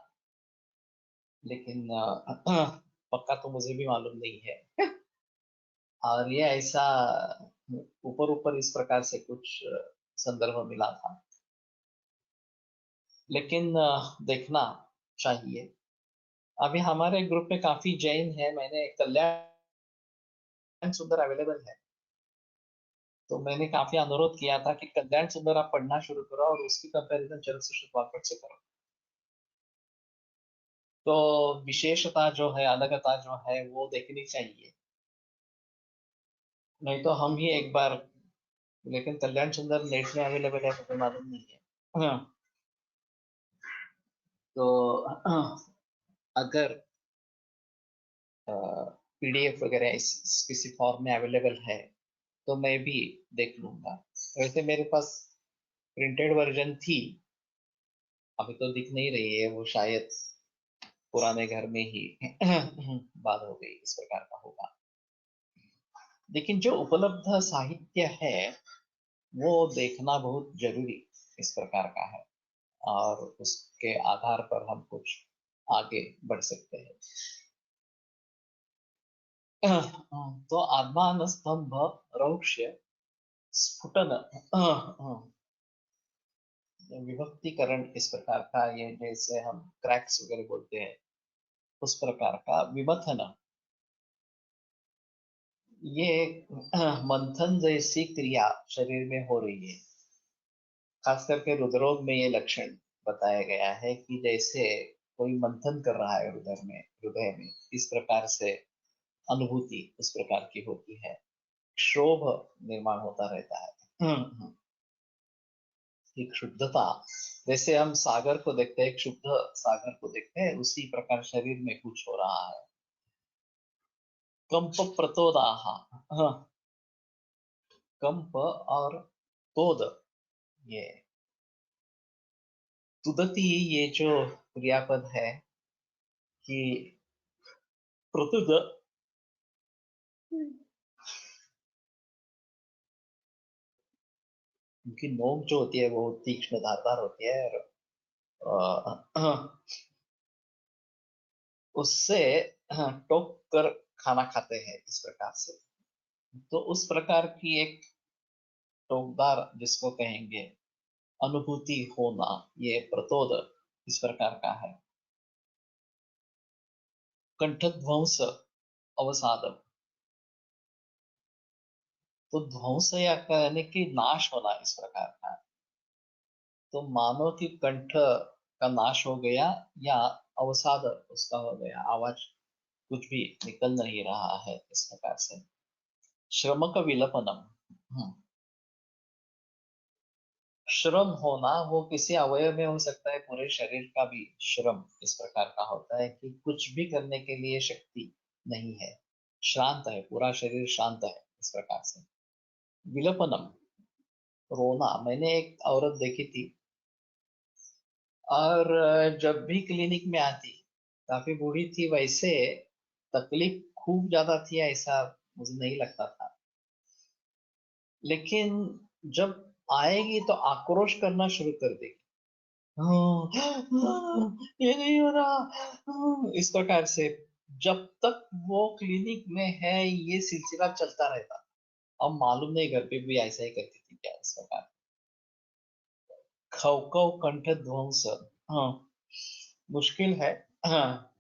लेकिन पक्का तो मुझे भी मालूम नहीं है। और ये ऐसा ऊपर ऊपर इस प्रकार से कुछ संदर्भ मिला था, लेकिन देखना चाहिए। अभी हमारे ग्रुप में काफी जैन है, मैंने कल्याण सुंदर अवेलेबल है, तो मैंने काफी अनुरोध किया था कि कल्याण सुंदर आप पढ़ना शुरू करो और उसकी कंपैरिजन चरक सुश्रुत वाक्पट से करो। तो विशेषता जो है, अलगता जो है वो देखनी चाहिए, नहीं तो हम ही एक बार। लेकिन कल्याण सुंदर नेट में अवेलेबल है, मुझे मालूम नहीं है। तो अगर पीडीएफ वगैरह किसी फॉर्म में अवेलेबल है तो मैं भी देख लूंगा। वैसे मेरे पास प्रिंटेड वर्जन थी, अभी तो दिख नहीं रही है, वो शायद पुराने घर में ही बात हो गई, इस प्रकार का होगा। लेकिन जो उपलब्ध साहित्य है वो देखना बहुत जरूरी इस प्रकार का है, और उसके आधार पर हम कुछ आगे बढ़ सकते हैं। तो आत्मान स्तंभ रौक्ष्य स्फुटन विभक्तिकरण इस प्रकार का, ये जैसे हम क्रैक्स वगैरह बोलते हैं उस प्रकार का विमथन, ये मंथन जैसी क्रिया शरीर में हो रही है। खास करके हृदरोग में ये लक्षण बताया गया है कि जैसे कोई मंथन कर रहा है हृदय में इस प्रकार से अनुभूति उस प्रकार की होती है, क्षोभ निर्माण होता रहता है। एक शुद्धता, जैसे हम सागर को देखते हैं, एक शुद्ध सागर को देखते हैं, उसी प्रकार शरीर में कुछ हो रहा है। कंप प्रतोदाह, हाँ, कंप और तोद, ये तुदती, ये जो क्रियापद है कि प्रतुद, उनकी नोक जो होती है वो तीक्ष्ण धारदार होती है, और उससे टोक कर खाना खाते हैं इस प्रकार से। तो उस प्रकार की एक टोकदार जिसको कहेंगे अनुभूति होना, ये प्रतोद इस प्रकार का है। कंठध्वंस अवसाद, तो ध्वंस या कहने की नाश होना इस प्रकार का। तो मानो कि कंठ का नाश हो गया, या अवसाद उसका हो गया, आवाज कुछ भी निकल नहीं रहा है इस प्रकार से। श्रमक विलपनम, श्रम होना वो किसी अवयव में हो सकता है, पूरे शरीर का भी श्रम इस प्रकार का होता है कि कुछ भी करने के लिए शक्ति नहीं है, श्रांत है, पूरा शरीर शांत है इस प्रकार से। विलपनम, रोना। मैंने एक औरत देखी थी, और जब भी क्लिनिक में आती, काफी बूढ़ी थी वैसे, तकलीफ खूब ज्यादा थी ऐसा मुझे नहीं लगता था, लेकिन जब आएगी तो आक्रोश करना शुरू कर देगी। ये नहीं हो रहा, इस प्रकार से। जब तक वो क्लिनिक में है ये सिलसिला चलता रहता। अब मालूम नहीं घर पे भी ऐसा ही करती थी क्या इस प्रकार। खवखव कंठ ध्वंस, हाँ मुश्किल है। हाँ,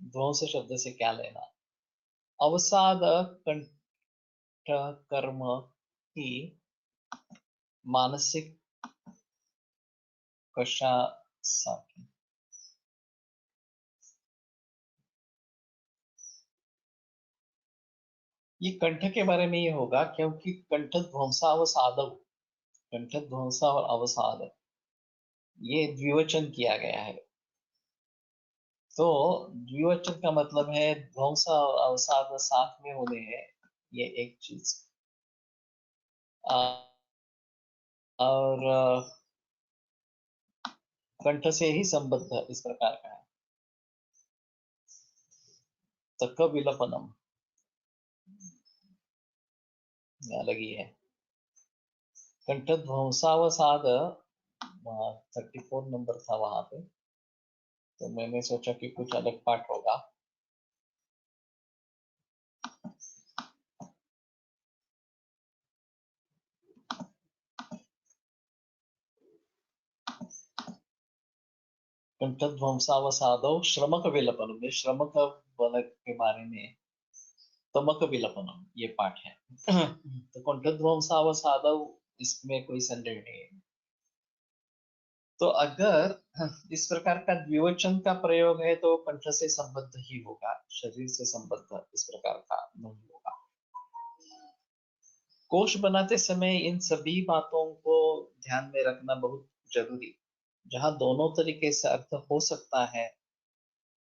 ध्वंस शब्द से क्या लेना। अवसाद कंठ कर्म की मानसिक कशासाठी। ये कंठ के बारे में ये होगा क्योंकि कंठ ध्वंसावसाद, कंठ ध्वंसा और अवसाद ये द्विवचन किया गया है। तो द्विवचन का मतलब है ध्वंसा और अवसाद साथ में होने हैं, ये एक चीज। और कंठ से ही संबद्ध इस प्रकार का है। तक विलपनम अलग ही है। कंठ ध्वंसावसाद 34 नंबर था वहां पे, तो मैंने सोचा कि कुछ अलग पाठ होगा। कंठ ध्वंसावसादो श्रमक विलपनम, ये श्रमक बल के बारे में तमक विलपनम ये पाठ है। तो कंठ ध्वंसावसादो, इसमें कोई संदेह नहीं है। तो अगर इस प्रकार का द्विवचन का प्रयोग है तो कंठ से संबद्ध ही होगा, शरीर से संबद्ध इस प्रकार का नहीं होगा। कोश बनाते समय इन सभी बातों को ध्यान में रखना बहुत जरूरी। जहां दोनों तरीके से अर्थ हो सकता है,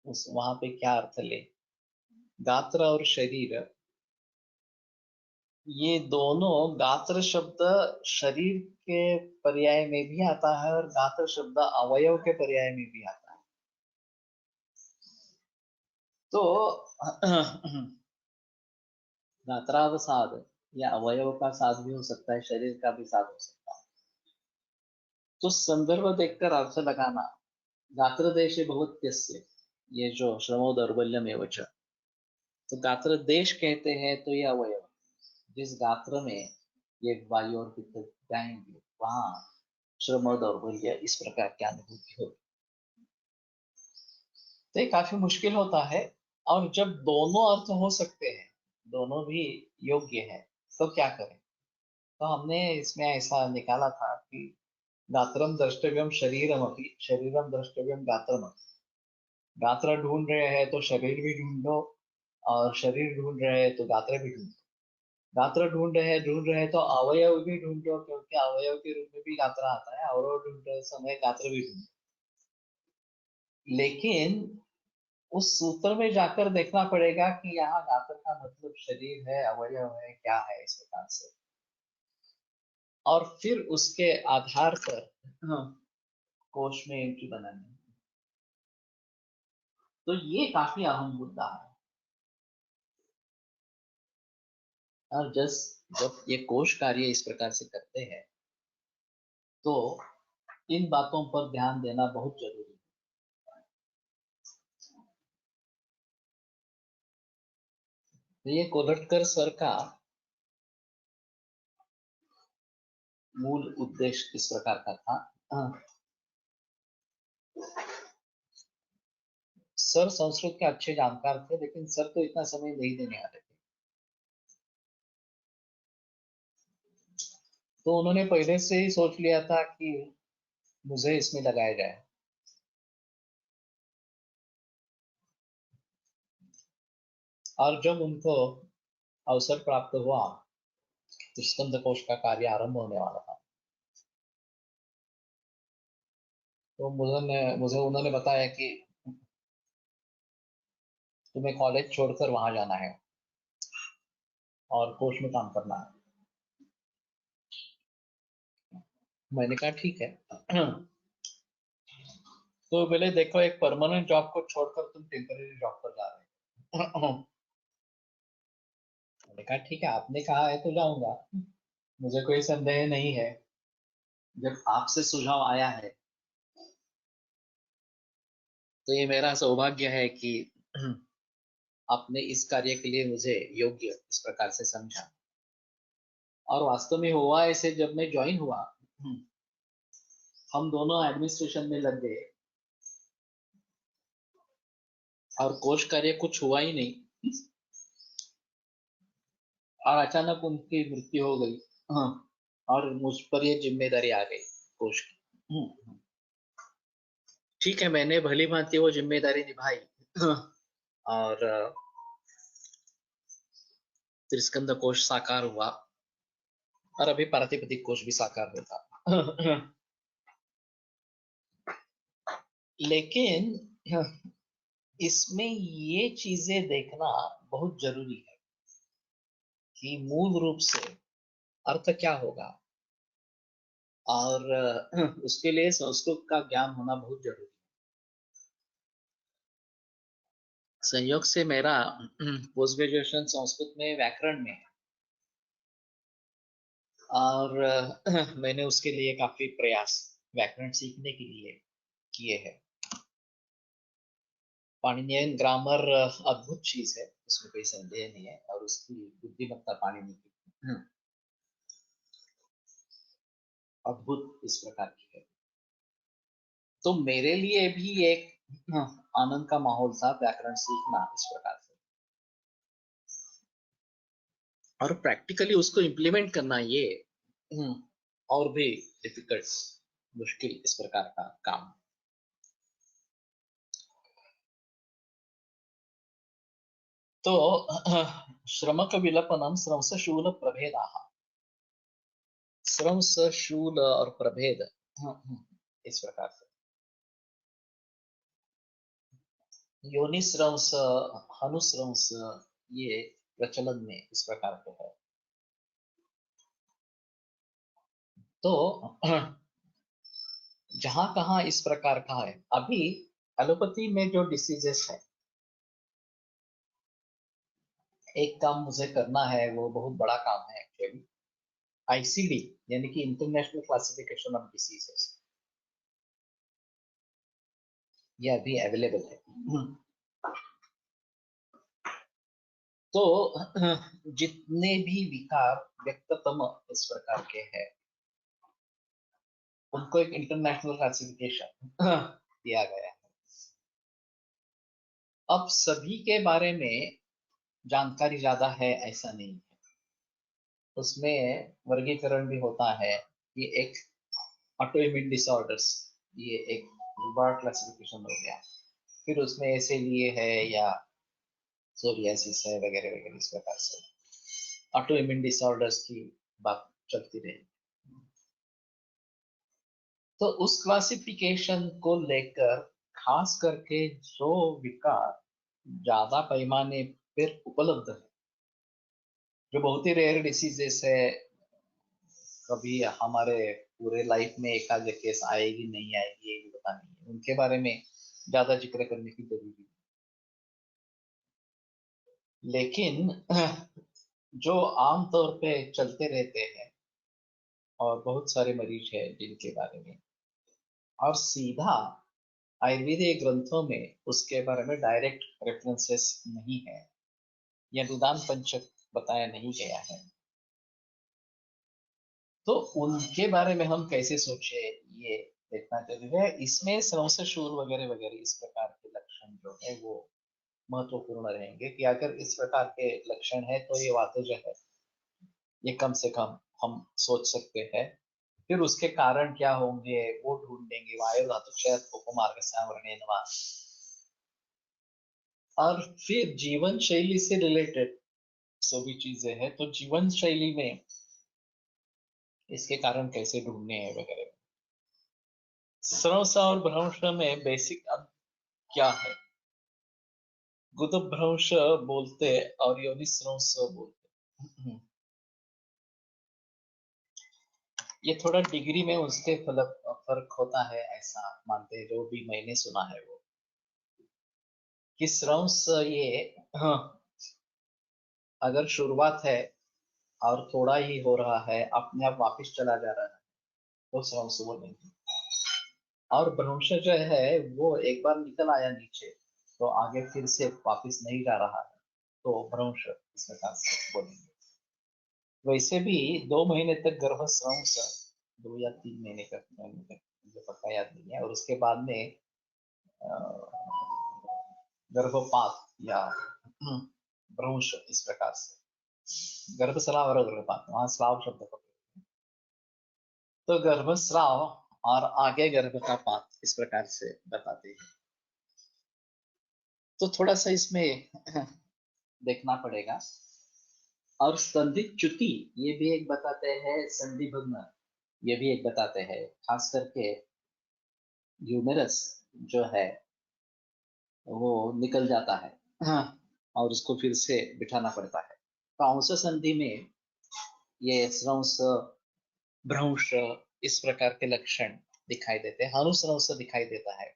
उस वहां पे क्या अर्थ ले। गात्र और शरीर, ये दोनों, गात्र शब्द शरीर के पर्याय में भी आता है और गात्र शब्द अवयव के पर्याय में भी आता है। तो गात्रावसाद या अवयव का साध भी हो सकता है, शरीर का भी साध हो सकता है। तो संदर्भ देखकर अर्थ लगाना। गात्र देश बहुत त्यस्य, ये जो श्रमो दौर्बल्यम एवच, तो गात्र देश कहते हैं तो ये अवयव, जिस गात्र में ये वायु और पित्त जाएंगे वहां श्रम और दौर्बल्य इस प्रकार की अनुभूति होगी। तो ये काफी मुश्किल होता है। और जब दोनों अर्थ हो सकते हैं, दोनों भी योग्य है, तो क्या करें। तो हमने इसमें ऐसा निकाला था कि गात्रम द्रष्टव्यम शरीरम अपि, शरीरम द्रष्टव्यम गात्रम अपि। गात्र ढूंढ रहे हैं तो शरीर भी ढूंढो, और शरीर ढूंढ रहे हैं तो गात्र भी ढूंढो। गात्र ढूंढ रहे हैं तो अवयव भी ढूंढो, क्योंकि अवयव के रूप में भी गात्र आता है, अवयव ढूंढते समय गात्र भी ढूंढो। लेकिन उस सूत्र में जाकर देखना पड़ेगा कि यहाँ गात्र का मतलब शरीर है, अवयव है, क्या है इस प्रकार से। और फिर उसके आधार पर हाँ, कोश में एंट्री बनानी है। तो ये काफी अहम मुद्दा है। और जब ये कोश कार्य इस प्रकार से करते हैं, तो इन बातों पर ध्यान देना बहुत जरूरी है। तो ये कोलटकर सर का मूल उद्देश्य इस प्रकार का था। सर संस्कृत के अच्छे जानकार थे, लेकिन सर तो इतना समय नहीं देने वाले थे। तो उन्होंने पहले से ही सोच लिया था कि मुझे इसमें लगाया जाए। और जब उनको अवसर प्राप्त हुआ तो स्कंद कोश का कार्य आरंभ होने वाला था, तो मुझे उन्होंने बताया कि तुम्हें कॉलेज छोड़कर वहां जाना है और कोश में काम करना है। मैंने कहा ठीक है। तो बोले देखो, एक परमानेंट जॉब को छोड़कर तुम टेम्पररी जॉब पर जा रहे हो। मैंने कहा ठीक है, आपने कहा है तो जाऊंगा, मुझे कोई संदेह नहीं है। जब आपसे सुझाव आया है तो ये मेरा सौभाग्य है कि आपने इस कार्य के लिए मुझे योग्य इस प्रकार से समझा। और वास्तव में हुआ ऐसे, जब मैं ज्वाइन हुआ हम दोनों एडमिनिस्ट्रेशन में लग गए और कोष कार्य कुछ हुआ ही नहीं। और अचानक उनकी मृत्यु हो गई। हाँ, और मुझ पर ये जिम्मेदारी आ गई कोष की। ठीक है, मैंने भली भांति वो जिम्मेदारी निभाई। और त्रिस्कंद कोश साकार हुआ और अभी पार्थिपतिक कोश भी साकार होता। लेकिन इसमें ये चीजें देखना बहुत जरूरी है कि मूल रूप से अर्थ क्या होगा, और उसके लिए संस्कृत का ज्ञान होना बहुत जरूरी है। संयोग से मेरा पोस्ट ग्रेजुएशन संस्कृत में व्याकरण में है, और मैंने उसके लिए काफी प्रयास व्याकरण सीखने के लिए किए हैं। पाणिनियन ग्रामर अद्भुत चीज है, उसमें कोई संदेह नहीं है, और उसकी बुद्धिमत्ता पाणिनि की अद्भुत इस प्रकार की है। तो मेरे लिए भी एक आनंद का माहौल था व्याकरण सीखना इस प्रकार से, और प्रैक्टिकली उसको इम्प्लीमेंट करना ये और भी डिफिकल्ट, मुश्किल इस प्रकार का काम। तो श्रमक विलपनम श्रमस शूल प्रभेदा, श्रमस शूल और प्रभेद इस प्रकार से। योनिश्रंस, हनुश्रंस, ये प्रचलन में इस प्रकार के है। तो जहां कहाँ इस प्रकार का है, अभी एलोपैथी में जो डिसीजेस है, एक काम मुझे करना है, वो बहुत बड़ा काम है एक्चुअली। आईसीडी यानी कि इंटरनेशनल क्लासिफिकेशन ऑफ डिसीजेस, ये अभी अवेलेबल है। तो जितने भी विकार व्यक्ततम इस प्रकार के हैं, उनको एक इंटरनेशनल क्लासिफिकेशन दिया गया है। अब सभी के बारे में जानकारी ज्यादा है ऐसा नहीं है, उसमें वर्गीकरण भी होता है कि एक ऑटो इम्यून डिसऑर्डर्स, ये एक बड़ा क्लासिफिकेशन हो गया। फिर उसमें ऐसे लिए है या सोरियासिस है वगैरह वगैरह, इस प्रकार से ऑटो इम्यून डिसऑर्डर्स की बात चलती रही। तो उस क्लासिफिकेशन को लेकर खास करके जो विकार ज्यादा पैमाने पर उपलब्ध है, जो बहुत ही रेयर डिसीजेस है, कभी हमारे पूरे लाइफ में एक आध केस आएगी नहीं आएगी ये भी पता नहीं है, उनके बारे में ज्यादा जिक्र करने की जरूरी नहीं। लेकिन जो आम तौर पे चलते रहते हैं, और बहुत सारे मरीज हैं जिनके बारे में, और सीधा आयुर्वेदिक ग्रंथों में उसके बारे में डायरेक्ट रेफरेंसेस नहीं है या निदान पंचक बताया नहीं गया है। तो उनके बारे में हम कैसे सोचे, ये देखना जरूरी है। इसमें श्रवण वगैरह वगैरह इस प्रकार के लक्षण जो है वो महत्वपूर्ण रहेंगे, कि अगर इस प्रकार के लक्षण है तो ये वात जो है ये कम से कम हम सोच सकते हैं। फिर उसके कारण क्या होंगे वो ढूंढेंगे, वायु धातु क्षय उपमार्ग सावरणेन वा। और फिर जीवन शैली से रिलेटेड सभी चीजें हैं, तो जीवन शैली में इसके कारण कैसे ढूंढने हैं वगैरह। स्रवस और भ्रंश में बेसिक अब क्या है, गुद भ्रंश बोलते और योनि स्रवस बोलते। ये थोड़ा डिग्री में उसके फर्क होता है, ऐसा मानते हैं जो भी मैंने सुना है वो, कि स्रवस ये हाँ, अगर शुरुआत है और थोड़ा ही हो रहा है, अपने आप वापस चला जा रहा है, तो स्रवस बोलेंगे। और भ्रंश जो है वो एक बार निकल आया नीचे, तो आगे फिर से वापस नहीं जा रहा है, तो भ्रंश इस प्रकार से बोलेंगे। वैसे भी 2 महीने तक गर्भस्राव, 2 या 3 महीने तक, मुझे पक्का याद नहीं है, और उसके बाद में गर्भपात या भ्रंश इस प्रकार से, गर्भस्राव और गर्भपात, वहां स्राव शब्द पकड़ो, तो गर्भस्राव और आगे गर्भ का पात इस प्रकार से बताते हैं। तो थोड़ा सा इसमें देखना पड़ेगा। और संधि च्युति ये भी एक बताते हैं, संधि भग्न ये भी एक बताते हैं, खास करके ह्यूमेरस जो है वो निकल जाता है, हाँ, और उसको फिर से बिठाना पड़ता है। तो अंश संधि में ये स्रंस भ्रंश इस प्रकार के लक्षण दिखाई देते हैं, अनुस्रंस दिखाई देता है।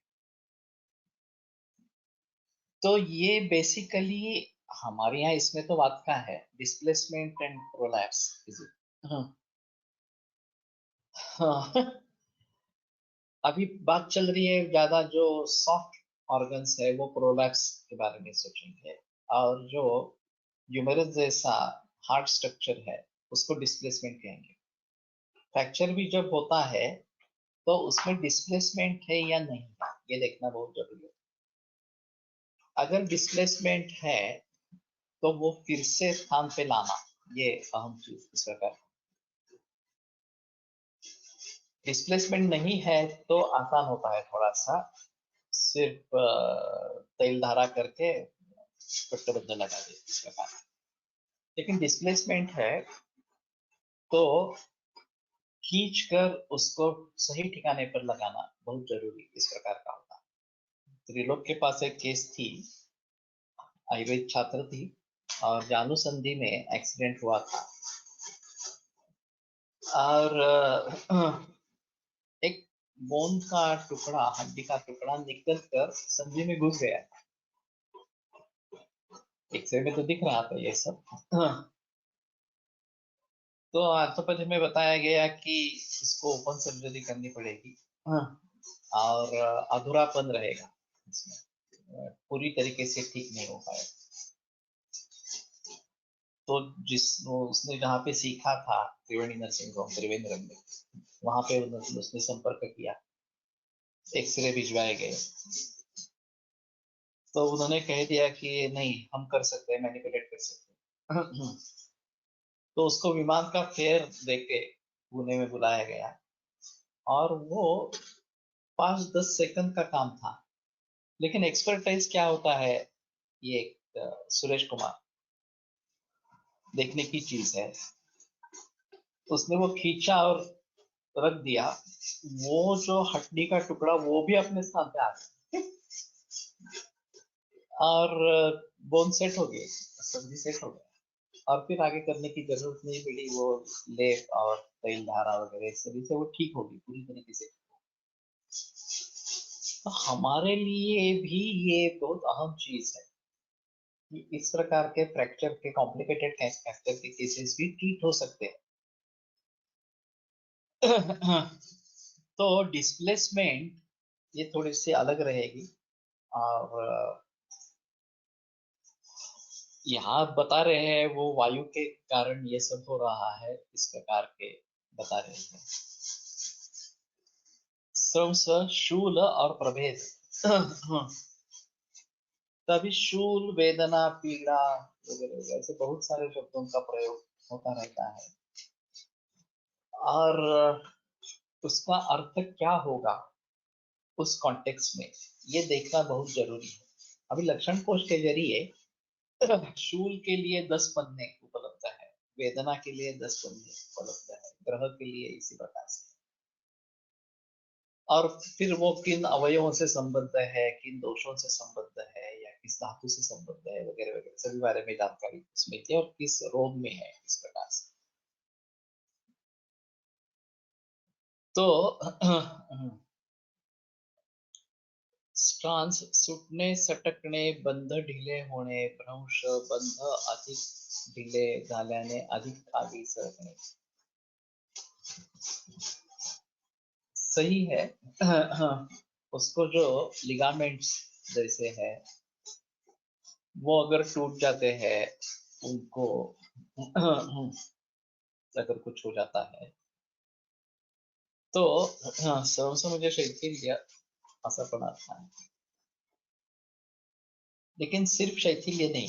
तो ये बेसिकली हमारे यहाँ इसमें तो बात का है displacement and prolapse, is it? हाँ हाँ। अभी बात चल रही है ज्यादा, जो सॉफ्ट ऑर्गन्स है वो प्रोलैप्स के बारे में सोचेंगे, और जो ह्यूमरस जैसा हार्ड स्ट्रक्चर है उसको डिस्प्लेसमेंट कहेंगे। फ्रैक्चर भी जब होता है तो उसमें डिस्प्लेसमेंट है या नहीं है ये देखना बहुत जरूरी है। अगर डिस्प्लेसमेंट है तो वो फिर से स्थान पे लाना, ये अहम चीज इस प्रकार। डिस्प्लेसमेंट नहीं है तो आसान होता है थोड़ा सा, सिर्फ तेल धारा करके पट्टबंध लगा दे इस प्रकार। लेकिन डिस्प्लेसमेंट है तो खींच कर उसको सही ठिकाने पर लगाना बहुत जरूरी इस प्रकार का होता है। त्रिलोक के पास एक केस थी, आयुर्वेद छात्र थी, और जानू संधि में एक्सीडेंट हुआ था, और एक बोन का टुकड़ा, हड्डी का टुकड़ा निकल कर संधि में घुस गया। एक्सरे में तो दिख रहा था ये सब। तो ऑर्थोपेडिक में बताया गया कि इसको ओपन सर्जरी करनी पड़ेगी, और अधूरापन रहेगा इसमें, पूरी तरीके से ठीक नहीं हो पाएगा। तो जिस उसने जहाँ पे सीखा था, त्रिवेणी नर्सिंग होम त्रिवेंद्रम में, वहां पे उसने संपर्क किया, एक्सरे भिजवाए गए, तो उन्होंने कह दिया कि नहीं हम कर सकते हैं, मैनिपुलेट कर सकते हैं। तो उसको विमान का फेयर देके पुणे में बुलाया गया, और वो 5-10 सेकंड का काम था। लेकिन एक्सपर्टाइज क्या होता है, ये सुरेश कुमार देखने की चीज है। उसने वो खींचा और रख दिया, वो जो हड्डी का टुकड़ा वो भी अपने स्थान पे आ गया, और बोन सेट हो गई, संधि सेट हो गया, और फिर आगे करने की जरूरत नहीं पड़ी, वो लेप और तेल धारा वगैरह सभी से वो ठीक होगी पूरी तरीके से। तो हमारे लिए भी ये बहुत अहम चीज है कि इस प्रकार के फ्रैक्चर के कॉम्प्लिकेटेड फ्रैक्चर के केसेस भी ट्रीट हो सकते हैं। तो डिस्प्लेसमेंट ये थोड़ी सी अलग रहेगी। और यहाँ बता रहे हैं वो वायु के कारण ये सब हो रहा है, इस प्रकार के बता रहे हैं। स्रंस, शूल और प्रभेद। तभी शूल, वेदना, पीड़ा वगैरह वगैरह ऐसे बहुत सारे शब्दों का प्रयोग होता रहता है। और उसका अर्थ क्या होगा उस कॉन्टेक्स्ट में, ये देखना बहुत जरूरी है। अभी लक्षण कोश के जरिए शूल के लिए 10 पन्ने उपलब्ध है, वेदना के लिए 10 पन्ने उपलब्ध है, ग्रह के लिए इसी प्रकार से। और फिर वो किन अवयवों से संबद्ध है, किन दोषों से संबद्ध है, या किस धातु से संबद्ध है, वगैरह वगैरह सभी बारे में जानकारी उसमें थी, और किस रोग में है, इस प्रकार से। तो स्ट्रांस, सुटने, सटकणे, बंध ढिले होणे, भ्रंश, बंध अधिक ढिले झाल्याने, अधिक खाली सरकणे। सही है। उसको जो लिगामेंट्स जैसे है वो अगर टूट जाते हैं, उनको अगर कुछ हो जाता है तो सहसा मुझे शैथिल्य असं पण अर्थ आहे। लेकिन सिर्फ शैथिल्य नहीं,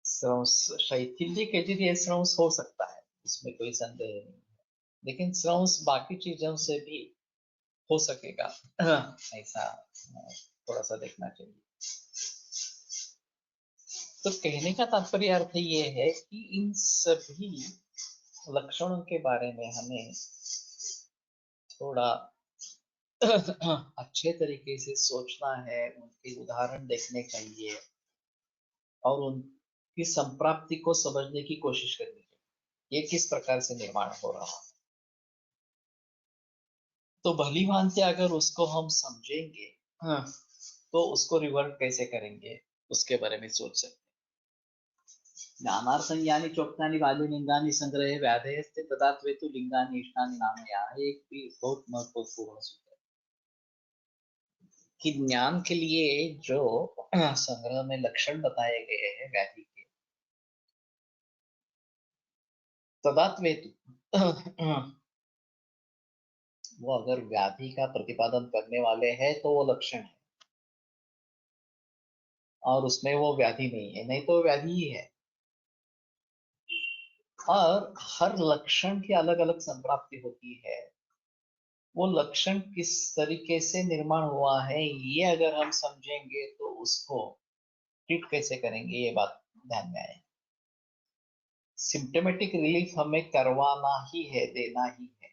श्रंस शैथिल्य के जरिए श्रंस हो सकता है, इसमें कोई संदेह नहीं है, लेकिन श्रंस बाकी चीजों से भी हो सकेगा, ऐसा थोड़ा सा देखना चाहिए। तो कहने का तात्पर्य अर्थ ये है कि इन सभी लक्षणों के बारे में हमें थोड़ा अच्छे तरीके से सोचना है, उनके उदाहरण देखने चाहिए और उनकी संप्राप्ति को समझने की कोशिश करनी चाहिए, ये किस प्रकार से निर्माण हो रहा है। तो भली भांति अगर उसको हम समझेंगे, हाँ, तो उसको रिवर्ट कैसे करेंगे उसके बारे में सोच सकते हैं। ज्ञानार्थं यानि चोक्तानि बाल्यलिंगानि संग्रहे व्याधेस्ते तदात्वेतु लिंगानि इष्टानि नामया, एक भी बहुत महत्वपूर्ण सूत्र है कि ज्ञान के लिए जो संग्रह में लक्षण बताए गए हैं व्याधि के, तदात्वेतु वो अगर व्याधि का प्रतिपादन करने वाले हैं तो वो लक्षण है, और उसमें वो व्याधि नहीं है, नहीं तो व्याधि ही है। और हर लक्षण की अलग अलग संप्राप्ति होती है, वो लक्षण किस तरीके से निर्माण हुआ है ये अगर हम समझेंगे तो उसको ट्रीट कैसे करेंगे ये बात ध्यान में आए। सिम्टोमेटिक रिलीफ हमें करवाना ही है, देना ही है।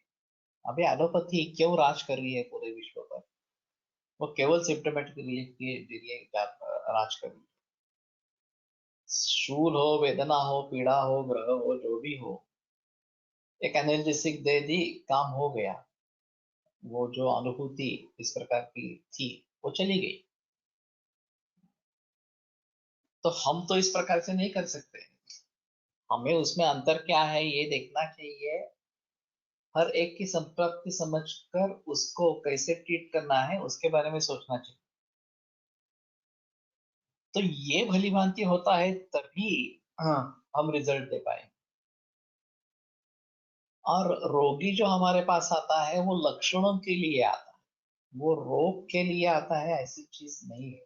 अभी एलोपैथी क्यों राज कर रही है पूरे विश्व पर, वो केवल सिम्टोमेटिक रिलीफ के जरिए राज कर रही है। शूल हो, वेदना हो, पीड़ा हो, ग्रह हो, जो भी हो, एक एनालिसिस दे दी, काम हो गया। वो जो अनुभूति इस प्रकार की थी वो चली गई। तो हम तो इस प्रकार से नहीं कर सकते, हमें उसमें अंतर क्या है ये देखना चाहिए। हर एक की संपत्ति समझकर उसको कैसे ट्रीट करना है उसके बारे में सोचना चाहिए। तो ये भली भांति होता है तभी हाँ हम रिजल्ट दे पाए। और रोगी जो हमारे पास आता है वो लक्षणों के लिए आता है, वो रोग के लिए आता है, ऐसी चीज नहीं है।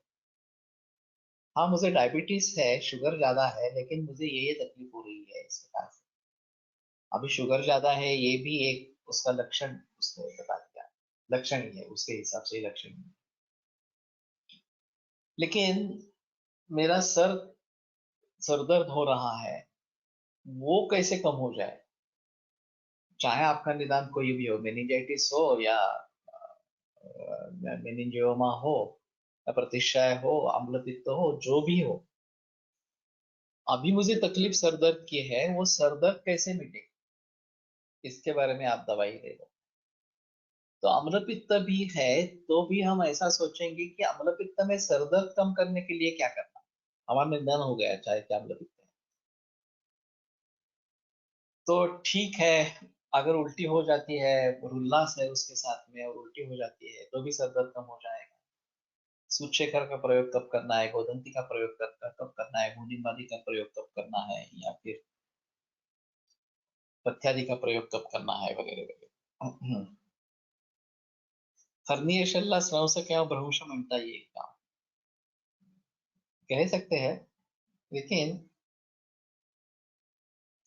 हाँ मुझे डायबिटीज है, शुगर ज्यादा है, लेकिन मुझे ये तकलीफ हो रही है इस प्रकार से। अभी शुगर ज्यादा है ये भी एक उसका लक्षण उसने बता दिया, लक्षण ही है, उसके हिसाब से ही लक्षण ही है। लेकिन मेरा सर दर्द हो रहा है, वो कैसे कम हो जाए, चाहे आपका निदान कोई भी हो, मेनिंजाइटिस हो या मेनिंजियोमा हो या प्रतिशय हो, अम्लपित्त हो, जो भी हो। अभी मुझे तकलीफ सर दर्द की है, वो सर दर्द कैसे मिटे इसके बारे में आप दवाई दे दो। तो अम्लपित्त भी है तो भी हम ऐसा सोचेंगे कि अम्लपित्त में सर दर्द कम करने के लिए क्या करना, हमारा निदान हो गया चाहे क्या अम्लपित्त है। तो ठीक है, अगर उल्टी हो जाती है, उल्लास है उसके साथ में और उल्टी हो जाती है तो भी सर दर्द कम हो जाएगा। सूचशेखर का प्रयोग कब करना है, गोदंती का प्रयोग कब करना है, भूनिंबादी का प्रयोग कब करना है, या फिर पथ्यादि का प्रयोग कब करना है, वगैरह वगैरह. हर्निएशनला श्रंस किंवा भ्रंश म्हणता येईल का? कह सकते हैं, लेकिन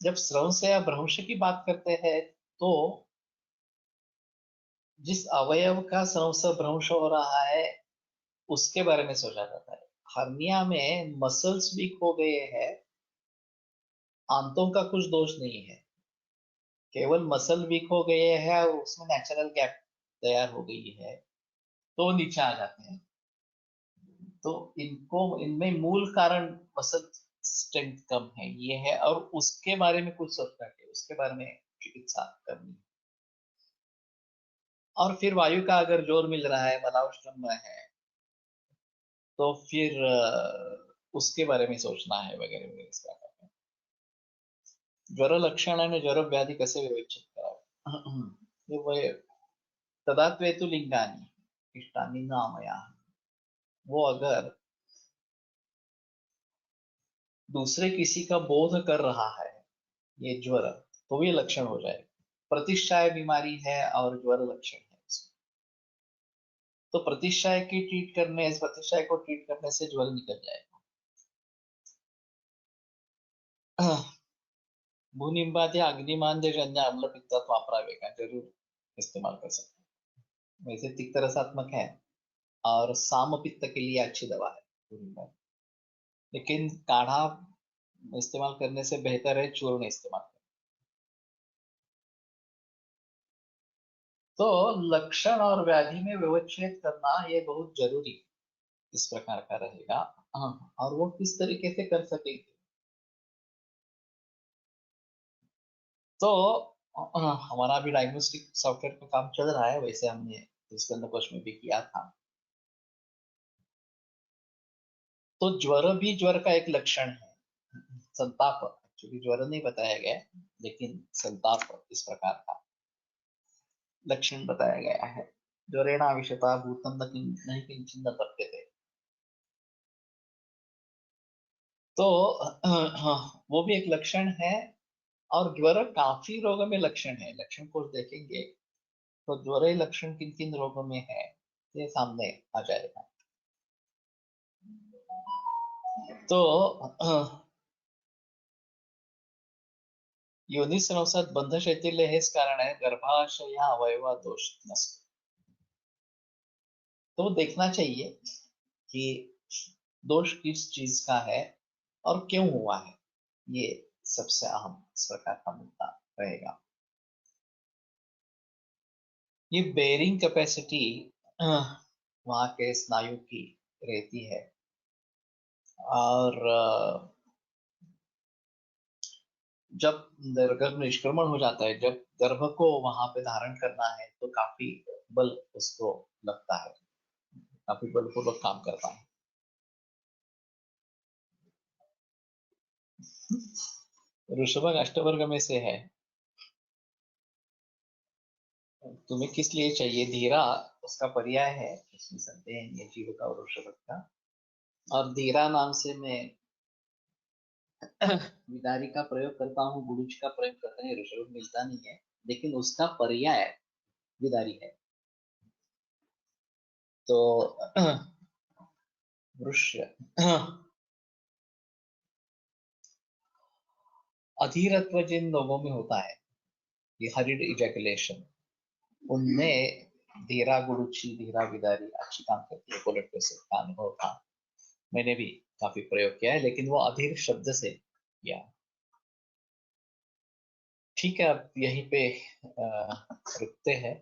जब श्रंस या भ्रंश की बात करते हैं तो जिस अवयव का श्रंस भ्रंश हो रहा है उसके बारे में सोचा जाता है. हर्निया में मसल्स वीक हो गए हैं, आंतों का कुछ दोष नहीं है, केवल मसल वीक हो गए हैं और उसमें नेचुरल गैप तैयार हो गई है तो नीचे आ जाते हैं. तो इनको इनमें मूल कारण मसल स्ट्रेंथ कम है ये है, और उसके बारे में कुछ सोच करके उसके बारे में चिकित्सा करनी. और फिर वायु का अगर जोर मिल रहा है, मलाउष्ण में है, तो फिर उसके बारे में सोचना है, वगैरह वगैरह. इस प्रकार का ज्वर लक्षण आणि ज्वर व्याधी कसे विवेचित करावे. वो तदात्वेतु लिंगानी इष्टानी नामया. वो अगर दूसरे किसी का बोध कर रहा है ये ज्वर, तो ये लक्षण हो जाएगा. प्रतिष्ठाय बीमारी है और ज्वर लक्षण है इसमें. तो प्रतिष्ठाय को ट्रीट करने से ज्वर निकल जाएगा. भूनिंबादी अग्निमांद्य जन्य अम्ल पित्तात वापरावे का? जरूर इस्तेमाल कर सकते हैं. वैसे तिक्त रसात्मक है और साम पित्त के लिए अच्छी दवा है भूनिंबादी, लेकिन काढ़ा इस्तेमाल करने से बेहतर है चूर्ण इस्तेमाल करना. तो लक्षण और व्याधि में व्यवच्छेद करना ये बहुत जरूरी इस प्रकार का रहेगा. हाँ, और वो किस तरीके से कर सकेंगे तो हमारा अभी डायग्नोस्टिक सॉफ्टवेयर का काम चल रहा है, वैसे हमने स्कंद कोश में भी किया था. तो ज्वर भी ज्वर का एक लक्षण है. संताप, एक्चुअली ज्वर नहीं बताया गया, लेकिन संताप इस प्रकार का लक्षण बताया गया है. ज्वरेण विषता भूतम न नहीं किंचिन न तप्यते. तो वो भी एक लक्षण है. और ज्वर काफी रोगों में लक्षण है. लक्षण को देखेंगे तो ज्वर लक्षण किन किन रोगों में है ये सामने आ जाएगा. तो योनिसंवसात बंध शैथिल्य हेच कारण आहे, गर्भाशय या अवयवा दोष नसतो. तो देखना चाहिए कि दोष किस चीज का है और क्यों हुआ है. ये सबसे अहम इस प्रकार का मुद्दा रहेगा. ये बेरिंग कैपेसिटी वहां के स्नायु की रहती है. और जब गर्भ निष्क्रमण हो जाता है, जब गर्भ को वहां पे धारण करना है तो काफी बल उसको लगता है, काफी बलपूर्वक काम करता है. ऋषभक अष्टवर्ग में से है. तुम्हें किस लिए चाहिए? धीरा उसका पर्याय है, इसमें संदेह नहीं है, जीव का और ऋषभक का. और धीरा नाम से मैं विदारी का प्रयोग करता हूँ, गुरुज का प्रयोग करते हैं, ऋषभ मिलता नहीं है, लेकिन उसका पर्याय विदारी है. तो वृष्य अधीरत्व जिन लोगों में होता है, ये हरिड इजैकुलेशन, उनमें धीरा गुरुची, धीरा विदारी अच्छी काम करती है. कोलेट प्रेशर का अनुभव था, मैंने भी काफी प्रयोग किया है, लेकिन वो अधीर शब्द से किया. ठीक है, अब यहीं पे रुकते हैं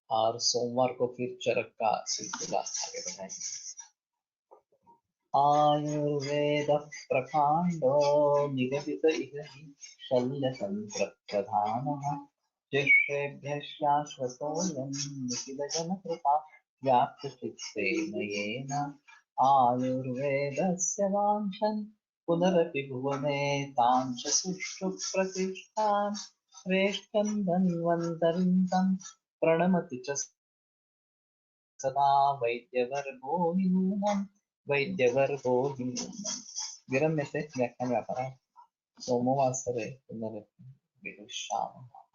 और सोमवार को फिर चरक का सिलसिला आगे बढ़ाएंगे. आयुर्वेद प्रकांडो निगदित इह हि शल्यतंत्र प्रधानः शिष्येभ्यः शाश्वतोऽयं निखिलजनकृपा व्याप्तचित्तेन येन आयुर्वेदस्य वाञ्छन् पुनरपि भुवने तां च सुष्ठु प्रतिष्ठान् श्रेष्ठं धन्वन्तरिं तं प्रणमति च सदा वैद्यवर्गो हि नूनं वैद्यवर्गो हि नूनं विरम्यते व्याख्यानव्यापारः सोमवासरे पुनरपि विदुषामः